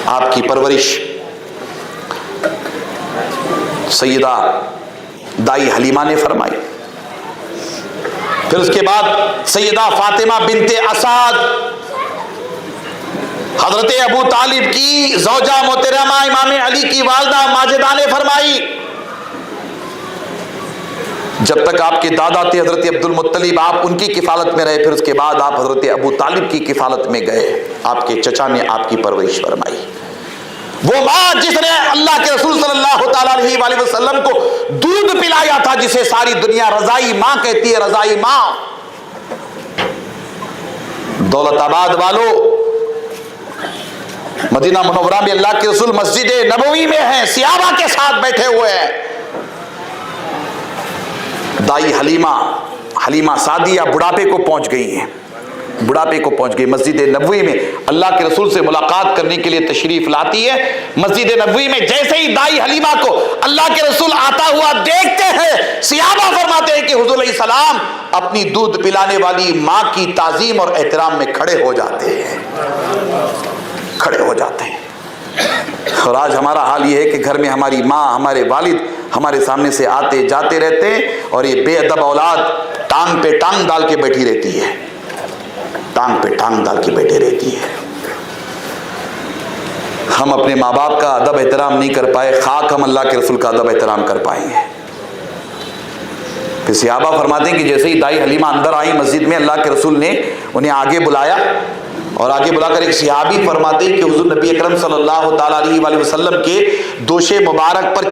[SPEAKER 1] آپ کی پرورش سیدہ دائی حلیمہ نے فرمائی. پھر اس کے بعد سیدہ فاطمہ بنت اسد، حضرت ابو طالب کی زوجہ محترمہ امام علی کی والدہ ماجدہ نے فرمائی. جب تک آپ کے دادا تھے حضرت عبد المطلب، آپ ان کی کفالت میں رہے. پھر اس کے بعد آپ حضرت ابو طالب کی کفالت میں گئے، آپ کے چچا نے آپ کی پرورش فرمائی. وہ ماں جس نے اللہ کے رسول صلی اللہ تعالیٰ علیہ وآلہ وسلم کو دودھ پلایا تھا، جسے ساری دنیا رضائی ماں کہتی ہے، رضائی ماں. دولت آباد والوں، مدینہ منورہ میں اللہ کے رسول مسجد نبوی میں ہیں، صحابہ کے ساتھ بیٹھے ہوئے ہیں. دائی حلیمہ سعدیہ بڑھاپے کو پہنچ گئی ہیں، بڑھاپے کو پہنچ گئی. مسجد نبوی میں اللہ کے رسول سے ملاقات کرنے کے لیے تشریف لاتی ہے. مسجد نبوی میں جیسے ہی دائی حلیمہ کو اللہ کے رسول آتا ہوا دیکھتے ہیں، صحابہ فرماتے ہیں کہ حضور علیہ السلام اپنی دودھ پلانے والی ماں کی تعظیم اور احترام میں کھڑے ہو جاتے ہیں، کھڑے ہو جاتے ہیں. اور آج ہمارا حال یہ ہے کہ گھر میں ہماری ماں، ہمارے والد ہمارے سامنے سے آتے جاتے رہتے ہیں، اور یہ بے ادب اولاد ٹانگ پہ ٹانگ ڈال کے بیٹھی رہتی ہے، ٹانگ پہ ٹانگ ڈال کے بیٹھے رہتی ہے. ہم اپنے ماں باپ کا ادب احترام نہیں کر پائے، خاک ہم اللہ کے رسول کا ادب احترام کر پائیں گے. پھر صحابہ فرماتے ہیں کہ جیسے ہی دائی حلیمہ اندر آئی مسجد میں، اللہ کے رسول نے انہیں آگے بلایا، اور آگے بلا کر ایک صحابی فرماتے ہیں کہ حضور نبی اکرم صلی اللہ تعالیٰ علیہ وآلہ وسلم کے دوش مبارک پر